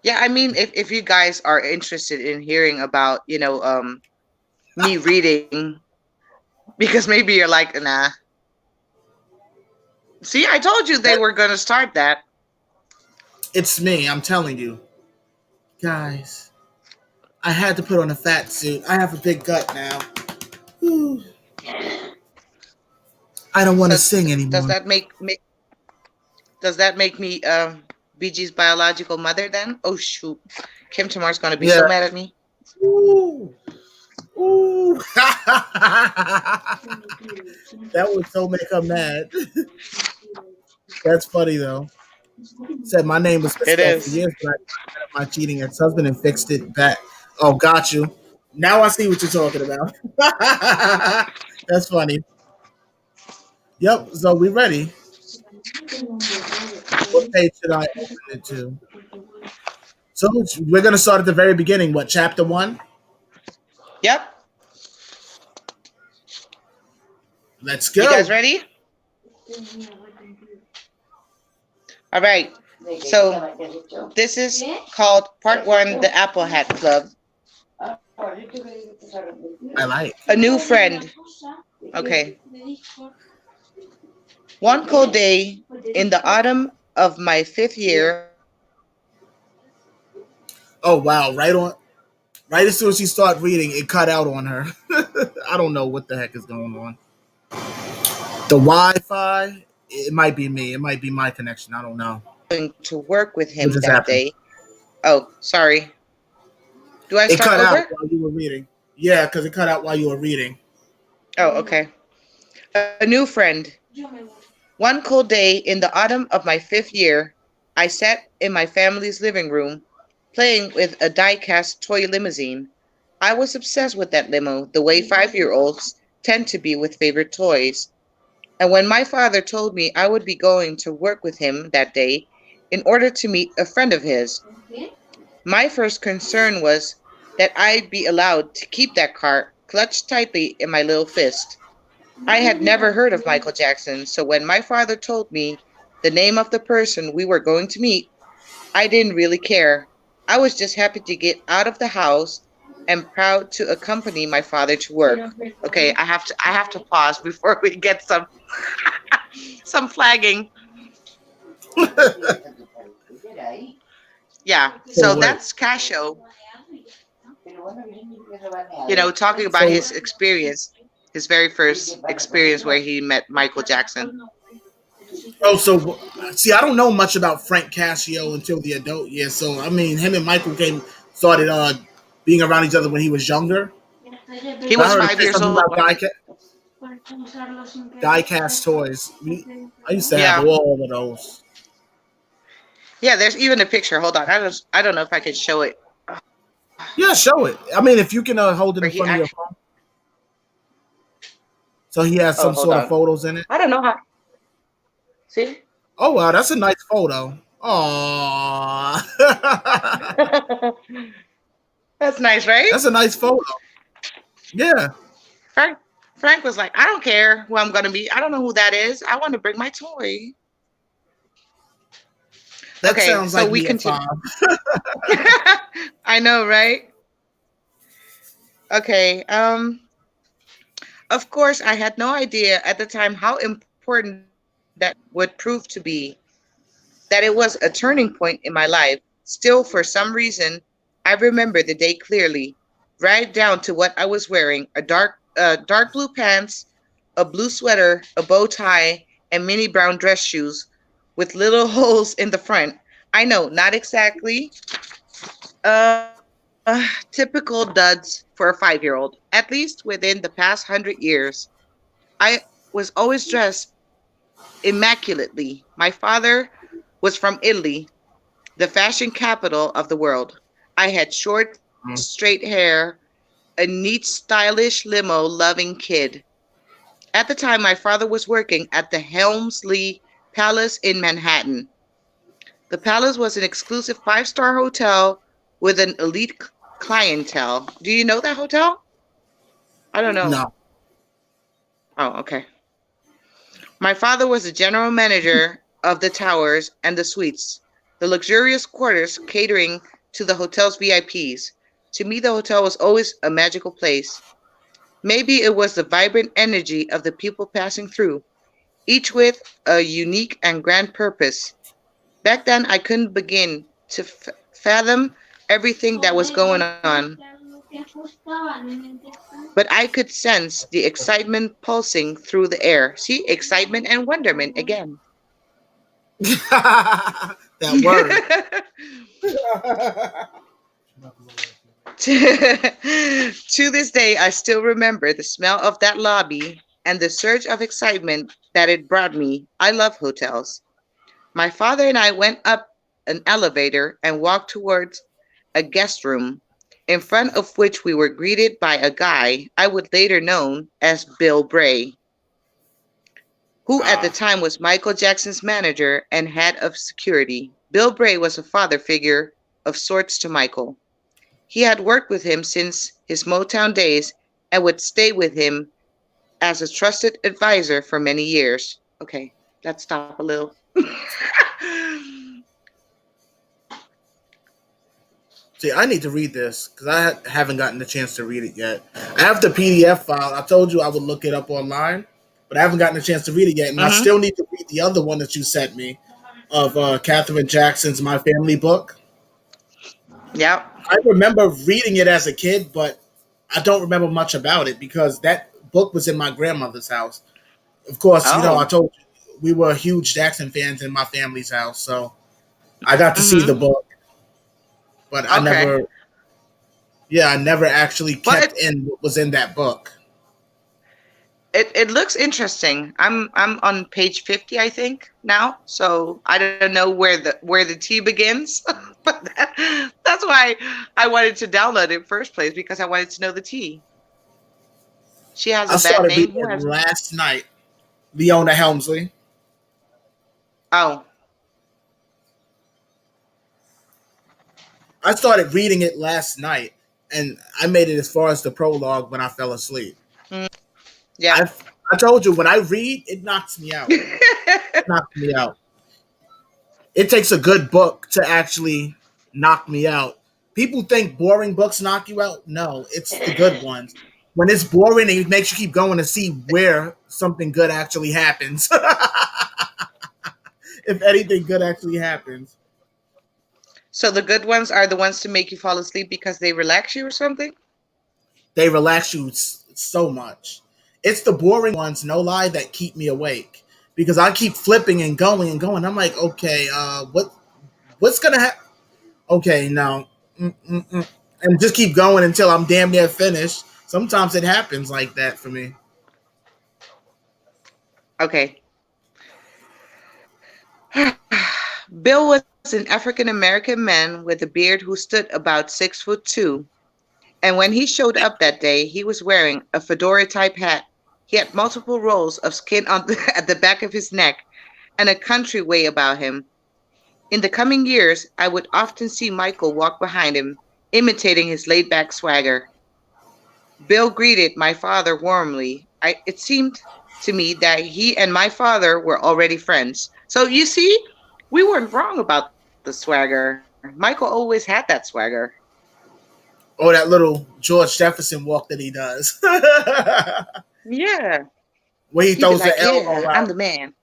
Yeah, I mean, if you guys are interested in hearing about, me reading, because maybe you're like, nah. See, I told you they were going to start that. It's me. I'm telling you, guys. I had to put on a fat suit. I have a big gut now. Whew. I don't want to So sing does anymore. that make me BG's biological mother then? Oh shoot, Kim Tamar's going to be Yeah. so mad at me. Ooh. Ooh. That would so make her mad. That's funny though. Said my name was It misspelled for is. years, but I got my cheating ex-husband and fixed it back. Oh, got you. Now I see what you're talking about. That's funny. Yep. So we ready. What page should I open it to? So we're gonna start at the very beginning. What, chapter 1? Yep. Let's You guys go. ready? All right. So this is called Part 1, The Apple Hat Club. I like. A new friend. Okay. One cold day in the autumn of my 5th year. Oh wow! Right on. Right as soon as she started reading, it cut out on her. I don't know what the heck is going on. The Wi-Fi. It might be me. It might be my connection. I don't know. Going to work with What him just that happened? day. Oh, sorry. Do I It start cut out over? while you were reading. Yeah, because it cut out while you were reading. Oh, okay. A new friend. One cold day in the autumn of my 5th year, I sat in my family's living room playing with a die-cast toy limousine. I was obsessed with that limo, the way 5-year-olds tend to be with favorite toys. And when my father told me I would be going to work with him that day in order to meet a friend of his, my first concern was that I'd be allowed to keep that car clutched tightly in my little fist. I had never heard of Michael Jackson, so when my father told me the name of the person we were going to meet, I didn't really care. I was just happy to get out of the house and proud to accompany my father to work. Okay, I have to pause before we get some flagging. Yeah, So so what? that's Casho, talking about So his experience, his very first experience where he met Michael Jackson. so see, I don't know much about Frank Casio until the adult years. So I mean, him and Michael came started being around each other when he was younger. He I was heard him five say years something old about when he, die cast toys. I used to have yeah. all of those. Yeah, there's even a picture. Hold on. I don't know if I can show it. Yeah, show it. I mean, if you can hold it Where in he front of your actually phone, so he has Oh, some hold sort of on. photos in it. I don't know how. See? Oh wow, that's a nice photo. Aww. That's nice, right? That's a nice photo. Yeah. Right. Frank was like, I don't care who I'm going to be. I don't know who that is. I want to bring my toy. That Okay, sounds so like we me at continue. 5. I know, right? Okay. Of course, I had no idea at the time how important that would prove to be, that it was a turning point in my life. Still, for some reason, I remember the day clearly, right down to what I was wearing: a dark blue pants, a blue sweater, a bow tie, and mini brown dress shoes with little holes in the front. I know, not exactly typical duds for a 5-year-old, at least within the past 100 years. I was always dressed immaculately. My father was from Italy, the fashion capital of the world. I had short, straight hair, a neat, stylish limo loving kid. At the time, my father was working at the Helmsley Palace in Manhattan. The palace was an exclusive five-star hotel with an elite clientele. Do you know that hotel? I don't know. No. Oh, okay. My father was the general manager of the towers and the suites, the luxurious quarters catering to the hotel's VIPs. To me, the hotel was always a magical place. Maybe it was the vibrant energy of the people passing through, each with a unique and grand purpose. Back then, I couldn't begin to fathom everything that was going on, but I could sense the excitement pulsing through the air. See, excitement and wonderment again. That word. To this day, I still remember the smell of that lobby and the surge of excitement that it brought me. I love hotels. My father and I went up an elevator and walked towards a guest room, in front of which we were greeted by a guy I would later know as Bill Bray, who at the Ah. time was Michael Jackson's manager and head of security. Bill Bray was a father figure of sorts to Michael. He had worked with him since his Motown days and would stay with him as a trusted advisor for many years. Okay, let's stop a little. See, I need to read this because I haven't gotten the chance to read it yet. I have the PDF file. I told you I would look it up online, but I haven't gotten a chance to read it yet. And I Mm-hmm. still need to read the other one that you sent me of Catherine Jackson's My Family book. Yep. I remember reading it as a kid, but I don't remember much about it because that book was in my grandmother's house. Of course, I Oh. told you we were huge Jackson fans in my family's house, so I got to see the Mm-hmm. book, but Okay. I never actually Well, kept in what was in that book. it looks interesting. I'm on page 50, I think, now. So I don't know where the tea begins, but that's why I wanted to download it first place because I wanted to know the tea. She has I a bad started name. reading Who it has? last night. Leona Helmsley. Oh. I started reading it last night, and I made it as far as the prologue when I fell asleep. Mm, I yep. I told you when I read, it knocks me out. It knocks me out. It takes a good book to actually knock me out. People think boring books knock you out. No, it's the good ones. When it's boring, it makes you keep going to see where something good actually happens. If anything good actually happens, So the good ones are the ones to make you fall asleep because they relax you or something? they relax you so much. It's the boring ones, no lie, that keep me awake because I keep flipping and going and going. I'm like, okay, what's gonna happen? Okay, no, and just keep going until I'm damn near finished. Sometimes it happens like that for me. Okay. Bill was an African American man with a beard who stood about 6'2". And when he showed up that day, he was wearing a fedora type hat. He had multiple rows of skin at the back of his neck and a country way about him. In the coming years, I would often see Michael walk behind him, imitating his laid back swagger. Bill greeted my father warmly it seemed to me that he and my father were already friends. So you see, we weren't wrong about the swagger. Michael always had that swagger. Oh, that little George Jefferson walk that he does. Yeah. Where he He'd be throws the like, elbow "Yeah, I'm out. the man.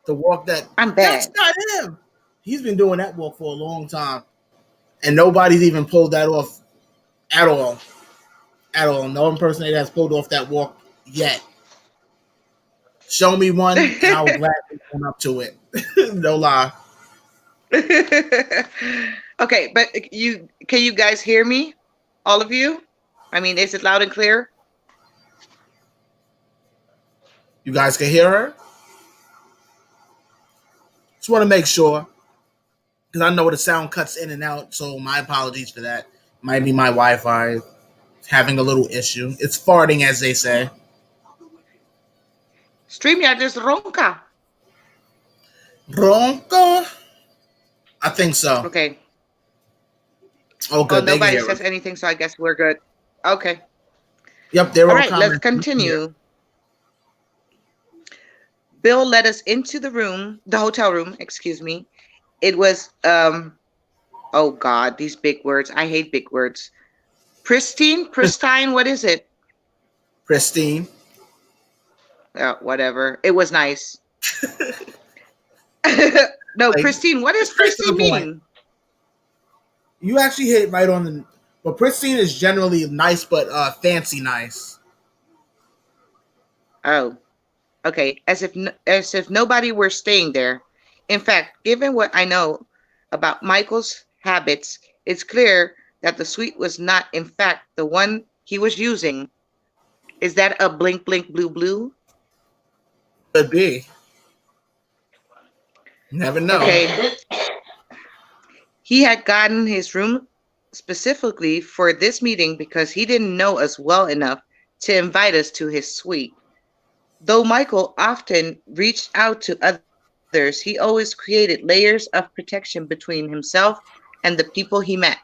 The walk I'm that's bad." not him. He's been doing that walk for a long time. And nobody's even pulled that off at all. At all. No impersonator has pulled off that walk yet. Show me one, and I will gladly own up to it. No lie. Okay, but you can you guys hear me? All of you? I mean, is it loud and clear? You guys can hear her? Just want to make sure. Because I know the sound cuts in and out, so my apologies for that. Might be my Wi Fi having a little issue. It's farting, as they say. StreamYard is ronca. Bronco? I think so. Okay. Oh, Oh, good. They can nobody hear says us. anything, so I guess we're good. Okay. Yep, they're All all right, let's commenting here. continue. Bill led us into the hotel room, excuse me. It was oh God, these big words. I hate big words. Pristine, what is it? Christine. Whatever. It was nice. No, Like, pristine. What does straight to the pristine point. mean? You actually hit right on the. But pristine is generally nice, but fancy nice. Oh, okay. As if nobody were staying there. In fact, given what I know about Michael's habits, it's clear that the suite was not, in fact, the one he was using. Is that a blink blink blue blue? Could be. Never know. Okay. He had gotten his room specifically for this meeting because he didn't know us well enough to invite us to his suite. Though Michael often reached out to others, he always created layers of protection between himself and the people he met.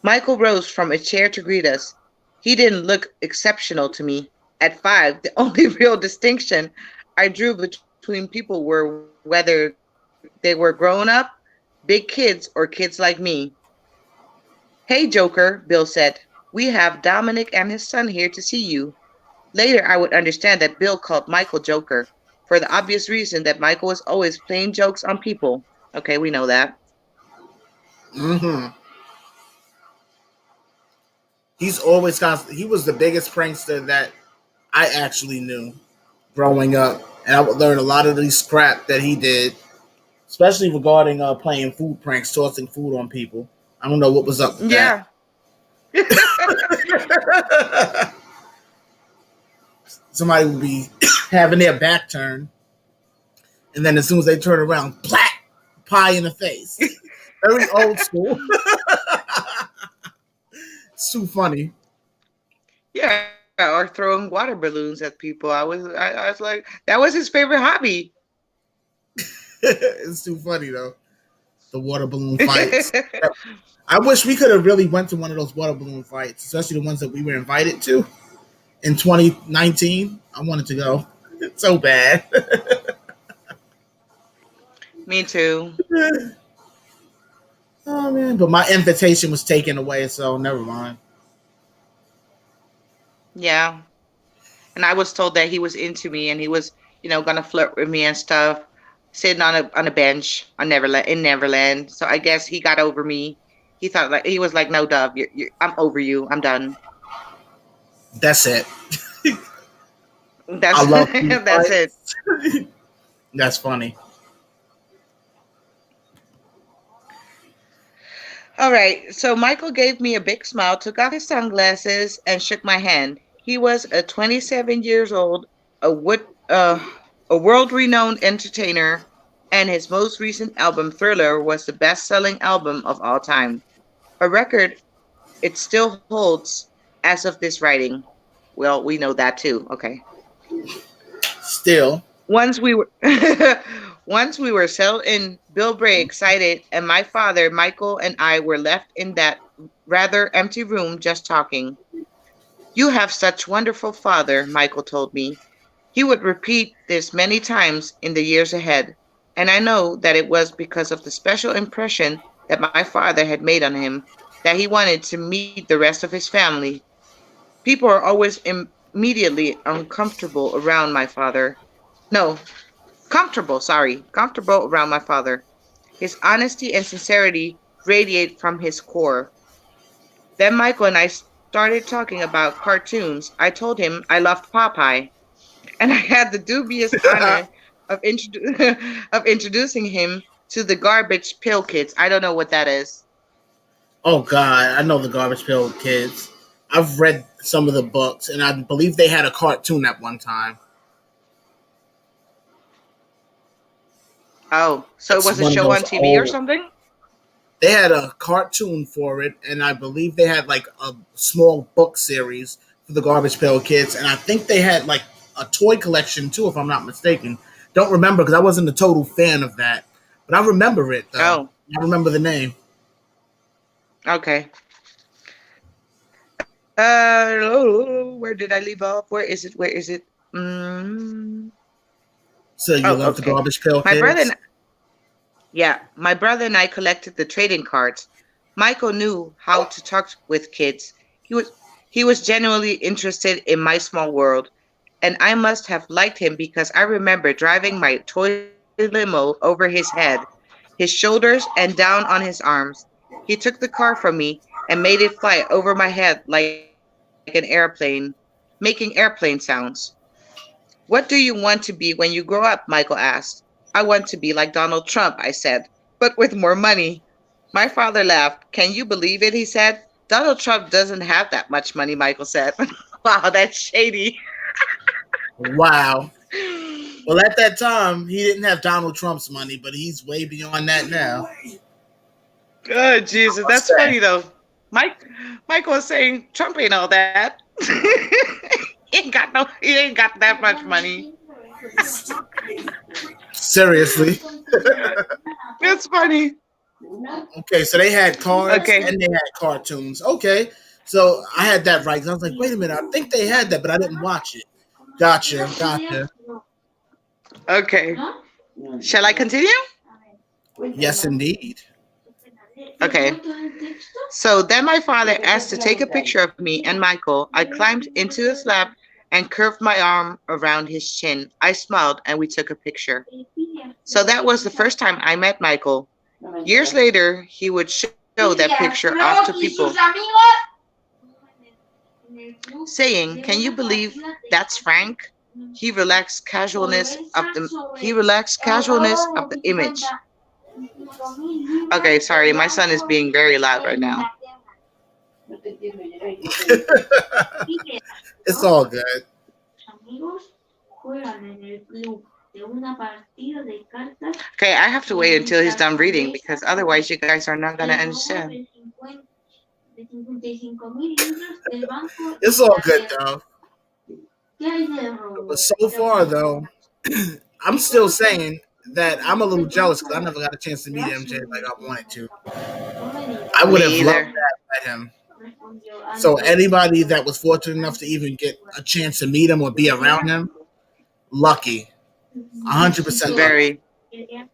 Michael rose from a chair to greet us. He didn't look exceptional to me. At 5, the only real distinction I drew between people were whether they were grown up, big kids, or kids like me. "Hey, Joker," Bill said. "We have Dominic and his son here to see you." Later, I would understand that Bill called Michael Joker for the obvious reason that Michael was always playing jokes on people. Okay, we know that. Mm-hmm. He's always constant. He was the biggest prankster that I actually knew growing up, and I would learn a lot of these crap that he did, especially regarding playing food pranks, tossing food on people. I don't know what was up with that. Yeah. Somebody would be having their back turned, and then as soon as they turn around, black pie in the face. Very old school. It's too funny. Yeah, or throwing water balloons at people. I was like, that was his favorite hobby. It's too funny though. The water balloon fights. I wish we could have really went to one of those water balloon fights, especially the ones that we were invited to in 2019. I wanted to go. It's so bad. Me too. Oh man, but my invitation was taken away, so never mind. Yeah. And I was told that he was into me and he was, gonna flirt with me and stuff, sitting on a bench on Neverland in Neverland. So I guess he got over me. He was like, "No, Dove, I'm over you. I'm done." That's it. That's I love that's it. That's funny. All right. So Michael gave me a big smile, took off his sunglasses, and shook my hand. He was a 27 years old, a wood, a world-renowned entertainer, and his most recent album, Thriller, was the best-selling album of all time. A record it still holds as of this writing. Well, we know that too. Okay. Still. Once we were once we were settled in, Bill Bray excited, and my father, Michael, and I were left in that rather empty room just talking. You have such wonderful father, Michael told me. He would repeat this many times in the years ahead, and I know that it was because of the special impression that my father had made on him that he wanted to meet the rest of his family. People are always immediately uncomfortable around my father. No, comfortable around my father. His honesty and sincerity radiate from his core. Then Michael and I started talking about cartoons. I told him I loved Popeye, and I had the dubious honor of, of introducing him to the Garbage Pail Kids. I don't know what that is. Oh God, I know the Garbage Pail Kids. I've read some of the books, and I believe they had a cartoon at one time. Oh, so it It's was a one of show those on TV or old. something? They had a cartoon for it, and I believe they had like a small book series for the Garbage Pail Kids, and I think they had like a toy collection too, if I'm not mistaken. Don't remember because I wasn't a total fan of that, but I remember it though. Oh, I remember the name. okay. Where did I leave off? Where is it? Where is it? Mm, So you oh, love the okay. Garbage Pail My brother Kids? and Yeah, my brother and I collected the trading cards. Michael knew how to talk with kids. He was he was genuinely interested in my small world, and I must have liked him because I remember driving my toy limo over his head, his shoulders and down on his arms. He took the car from me and made it fly over my head like an airplane, making airplane sounds. What do you want to be when you grow up? Michael asked. I want to be like Donald Trump, I said, but with more money. My father laughed. Can you believe it? He said. Donald Trump doesn't have that much money, Michael said. Wow, that's shady. Wow. Well, at that time, he didn't have Donald Trump's money, but he's way beyond that now. Oh, I Jesus, must that's say. funny though. Michael was saying Trump ain't all that. He ain't got that much money. Seriously. It's funny. Okay, so they had cards Okay. and they had cartoons. Okay, so I had that right. 'Cause I was like, wait a minute, I think they had that, but I didn't watch it. Gotcha, gotcha. Okay. Shall I continue? Yes, indeed. Okay. So then my father asked to take a picture of me and Michael. I climbed into his lap and curved my arm around his chin. I smiled and we took a picture. So that was the first time I met Michael. Years later, he would show that picture off to people, saying, "Can you believe that's Frank?" He relaxed casualness of the image. Okay, sorry, my son is being very loud right now. It's all good. Okay, I have to wait until he's done reading because otherwise you guys are not gonna understand. It's all good though. But so far though, I'm still saying that I'm a little jealous because I never got a chance to meet MJ like I wanted to. I would have Me loved either. that met him. So anybody that was fortunate enough to even get a chance to meet him or be around him, lucky, 100% lucky. Very, And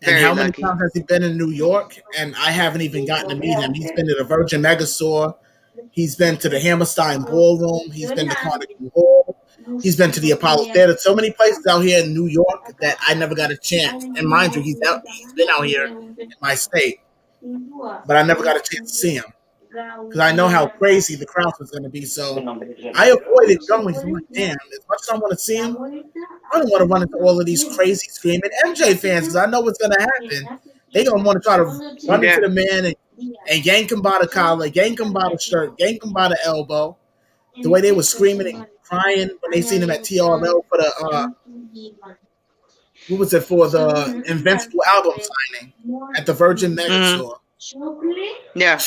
very how many lucky. times has he been in New York? And I haven't even gotten to meet him. He's been to the Virgin Megastore. He's been to the Hammerstein Ballroom. He's been to Carnegie Hall. He's been to the Apollo Theater. So many places out here in New York that I never got a chance. And mind you, he's been out here in my state, but I never got a chance to see him because I know how crazy the crowd was going to be. So I avoided going. So I'm like, damn, as much as I want to see him, I don't want to run into all of these crazy screaming MJ fans because I know what's going to happen. They going to want to try to run into Yeah. the man and yank him by the collar, yank him by the shirt, yank him by the elbow. The way they were screaming and crying when they seen him at TRL for the what was it for the Invincible album signing at the Virgin Hmm. Megastore. Yeah.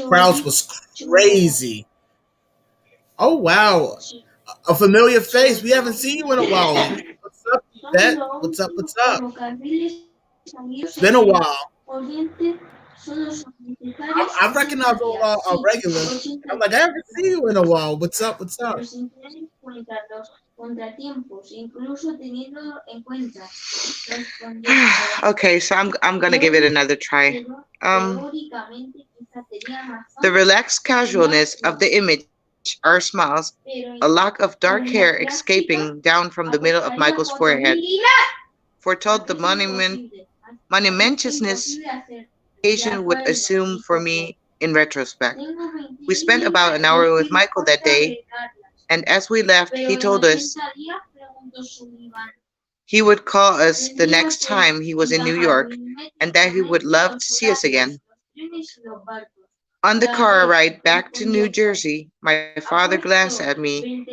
Crowds was crazy. Oh wow, a familiar face. We haven't seen you in a while. What's up, Yvette? What's up? What's up? It's been a while. I recognize all our regulars. I'm like, I haven't seen you in a while. What's up? What's up? Okay, so I'm gonna give it another try. Um, the relaxed casualness of the image are smiles, a lock of dark hair escaping down from the middle of Michael's forehead, foretold the monumentousness occasion would assume for me in retrospect. We spent about an hour with Michael that day, and as we left, he told us he would call us the next time he was in New York and that he would love to see us again. On the car ride back to New Jersey, my father glanced at me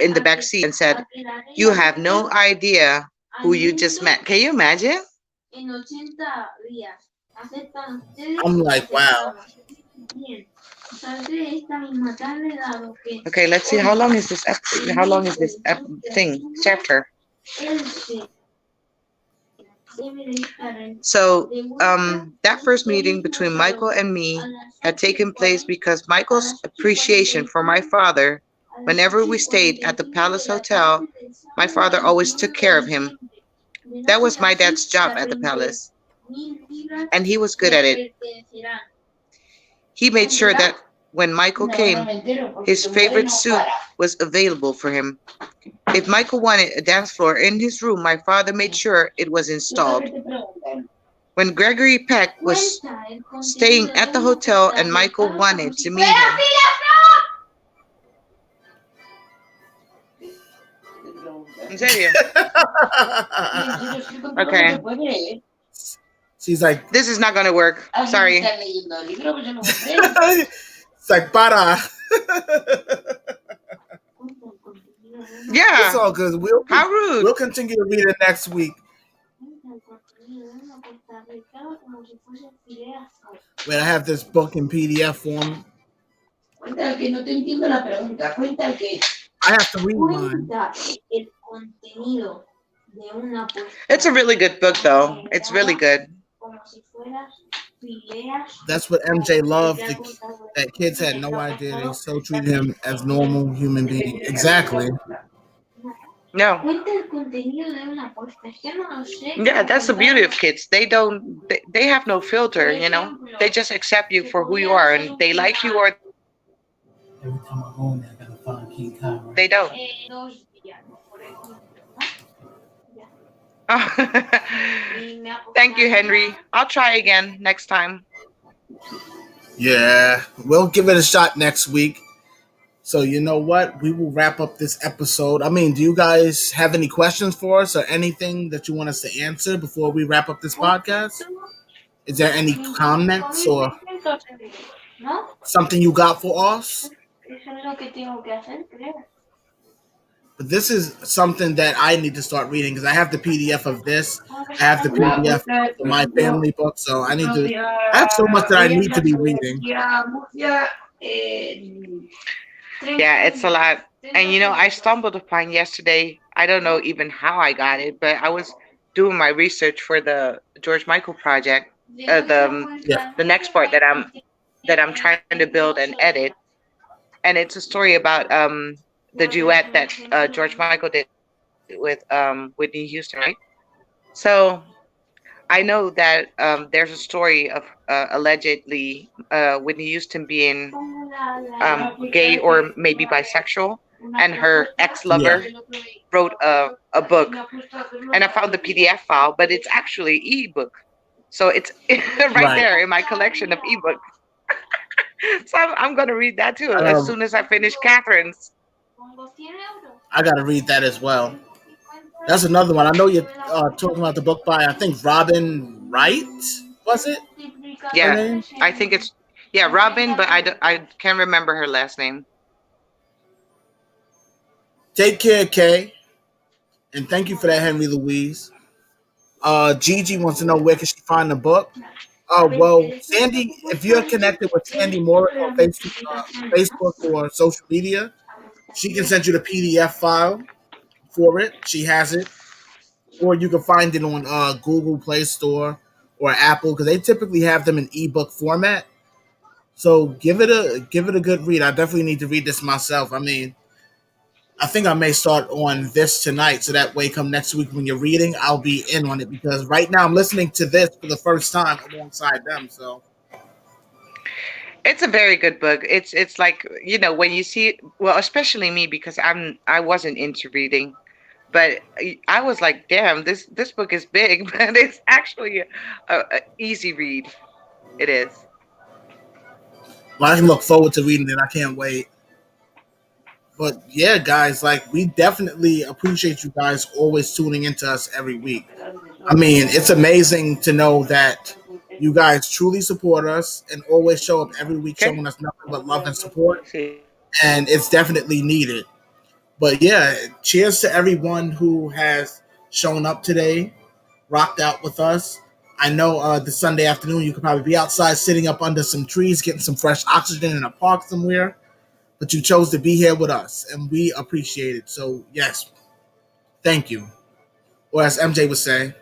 in the back seat and said, "You have no idea who you just met." Can you imagine? I'm like, wow. Okay, let's see. How long is this? How long is this thing chapter? So, that first meeting between Michael and me had taken place because Michael's appreciation for my father, whenever we stayed at the Palace Hotel, my father always took care of him. That was my dad's job at the Palace, and he was good at it. He made sure that when Michael came, his favorite suit was available for him. If Michael wanted a dance floor in his room, my father made sure it was installed. When Gregory Peck was staying at the hotel and Michael wanted to meet him, ¿en serio? Okay. She's like, this is not gonna work. Sorry. it's like, para. Yeah. It's all good. How rude. We'll continue to read it next week. When I have this book in PDF form. I have to read mine. It's a really good book, though. It's really good. That's what MJ loved. That kids had no idea. They still treated him as normal human being. Exactly. No. Yeah, that's the beauty of kids. They have no filter, you know. They just accept you for who you are, and they like you or Every time I go in there, I gotta find King Kong. They don't. Thank you, Henry. I'll try again next time. Yeah, we'll give it a shot next week. So you know what? We will wrap up this episode. I mean, do you guys have any questions for us or anything that you want us to answer before we wrap up this podcast? Is there any comments or something you got for us? But this is something that I need to start reading because I have the PDF of this. I have the PDF of my family book, so I need to. I have so much that I need to be reading. Yeah, it's a lot. And you know, I stumbled upon yesterday. I don't know even how I got it, but I was doing my research for the George Michael project. The next part that I'm trying to build and edit, and it's a story about the duet that George Michael did with Whitney Houston, right? So I know that there's a story of allegedly Whitney Houston being gay or maybe bisexual, and her ex-lover wrote a book, and I found the PDF file, but it's actually ebook, so it's right there in my collection of ebooks. So I'm gonna read that too as soon as I finish Catherine's. I gotta read that as well. That's another one. I know you're talking about the book by, I think, Robin Wright, was it? Yeah, I think it's, Robin, but I can't remember her last name. Take care, Kay. And thank you for that, Henry Louise. Gigi wants to know where can she find the book. Well, Sandy, if you're connected with Sandy Moore on Facebook or social media, she can send you the PDF file for it. She has it. Or you can find it on Google Play Store or Apple, because they typically have them in ebook format. So give it a good read. I definitely need to read this myself. I mean, I think I may start on this tonight, so that way, come next week when you're reading, I'll be in on it. Because right now I'm listening to this for the first time alongside them. So It's a very good book. It's like, when you see it, well, especially me because I wasn't into reading, but I was like, damn, this book is big, but it's actually a easy read. It is. well, I can look forward to reading it. I can't wait. But yeah, guys, like we definitely appreciate you guys always tuning into us every week. I mean, it's amazing to know that you guys truly support us and always show up every week Okay. showing us nothing but love and support. See. And it's definitely needed. But yeah, cheers to everyone who has shown up today, rocked out with us. I know the Sunday afternoon you could probably be outside sitting up under some trees, getting some fresh oxygen in a park somewhere, but you chose to be here with us, and we appreciate it. So yes, thank you. Or as MJ would say,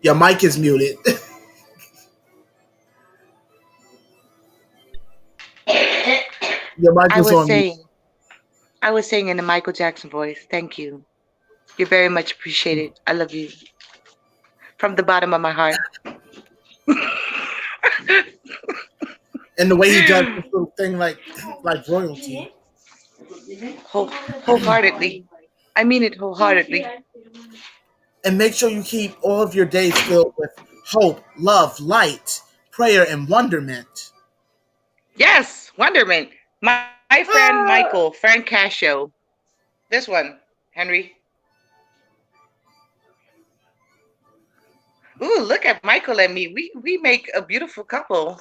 your mic is muted. Your mic I is was on mute. saying, I was saying in the Michael Jackson voice, thank you. You're very much appreciated. I love you from the bottom of my heart. And the way he does this little thing like royalty. Wholeheartedly. I mean it wholeheartedly. And make sure you keep all of your days filled with hope, love, light, prayer, and wonderment. Yes, Wonderment. My friend Ah! Michael, Frank Cascio. This one, Henry. Ooh, look at Michael and me. We make a beautiful couple.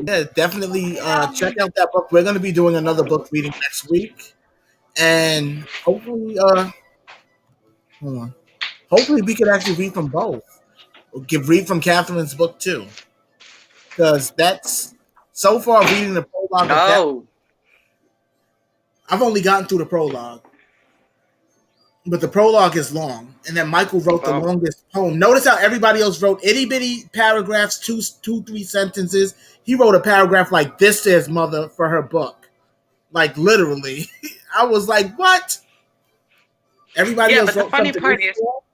Yeah, definitely check out that book. We're going to be doing another book reading next week. And hopefully, hold on. Hopefully we can actually read from both. Or read from Catherine's book too. Because that's so far reading the prologue of that. Oh, I've only gotten through the prologue. But the prologue is long, and then Michael wrote the oh. longest poem. Notice how everybody else wrote itty bitty paragraphs, two, 3 sentences. He wrote a paragraph like this to his mother for her book, like literally. I was like, what? Everybody Yeah, else but the wrote funny something part this is, small.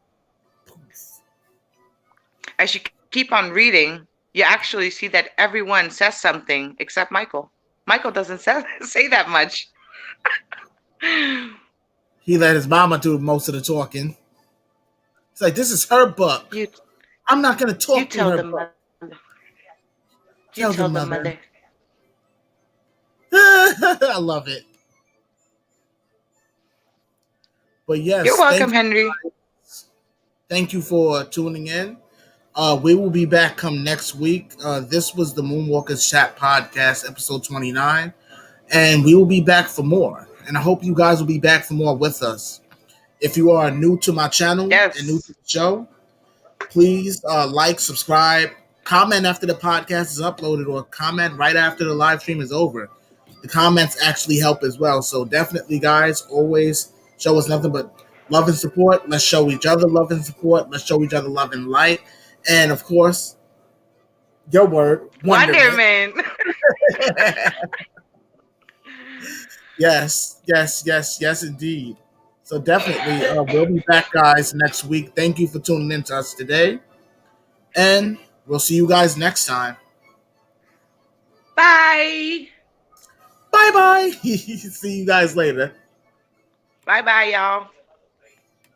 as you keep on reading, you actually see that everyone says something except Michael. Michael doesn't say that much. He let his mama do most of the talking. It's like this is her book. You I'm not gonna you talk through tell her the book. mother. You Tell the tell the mother. mother. I love it. But You're yes, welcome, Henry. thank you for tuning in. We will be back come next week. This was the Moonwalkers Chat Podcast, episode 29. And we will be back for more. And I hope you guys will be back for more with us. If you are new to my channel and new to Yes. the show, please like, subscribe, comment after the podcast is uploaded, or comment right after the live stream is over. The comments actually help as well. So definitely, guys, always show us nothing but love and support. Let's show each other love and support. Let's show each other love and light. And of course, your word, wonderment. Wonderman. Yes, indeed. So definitely, we'll be back, guys, next week. Thank you for tuning in to us today, and we'll see you guys next time. Bye. Bye bye. See you guys later. Bye bye, y'all.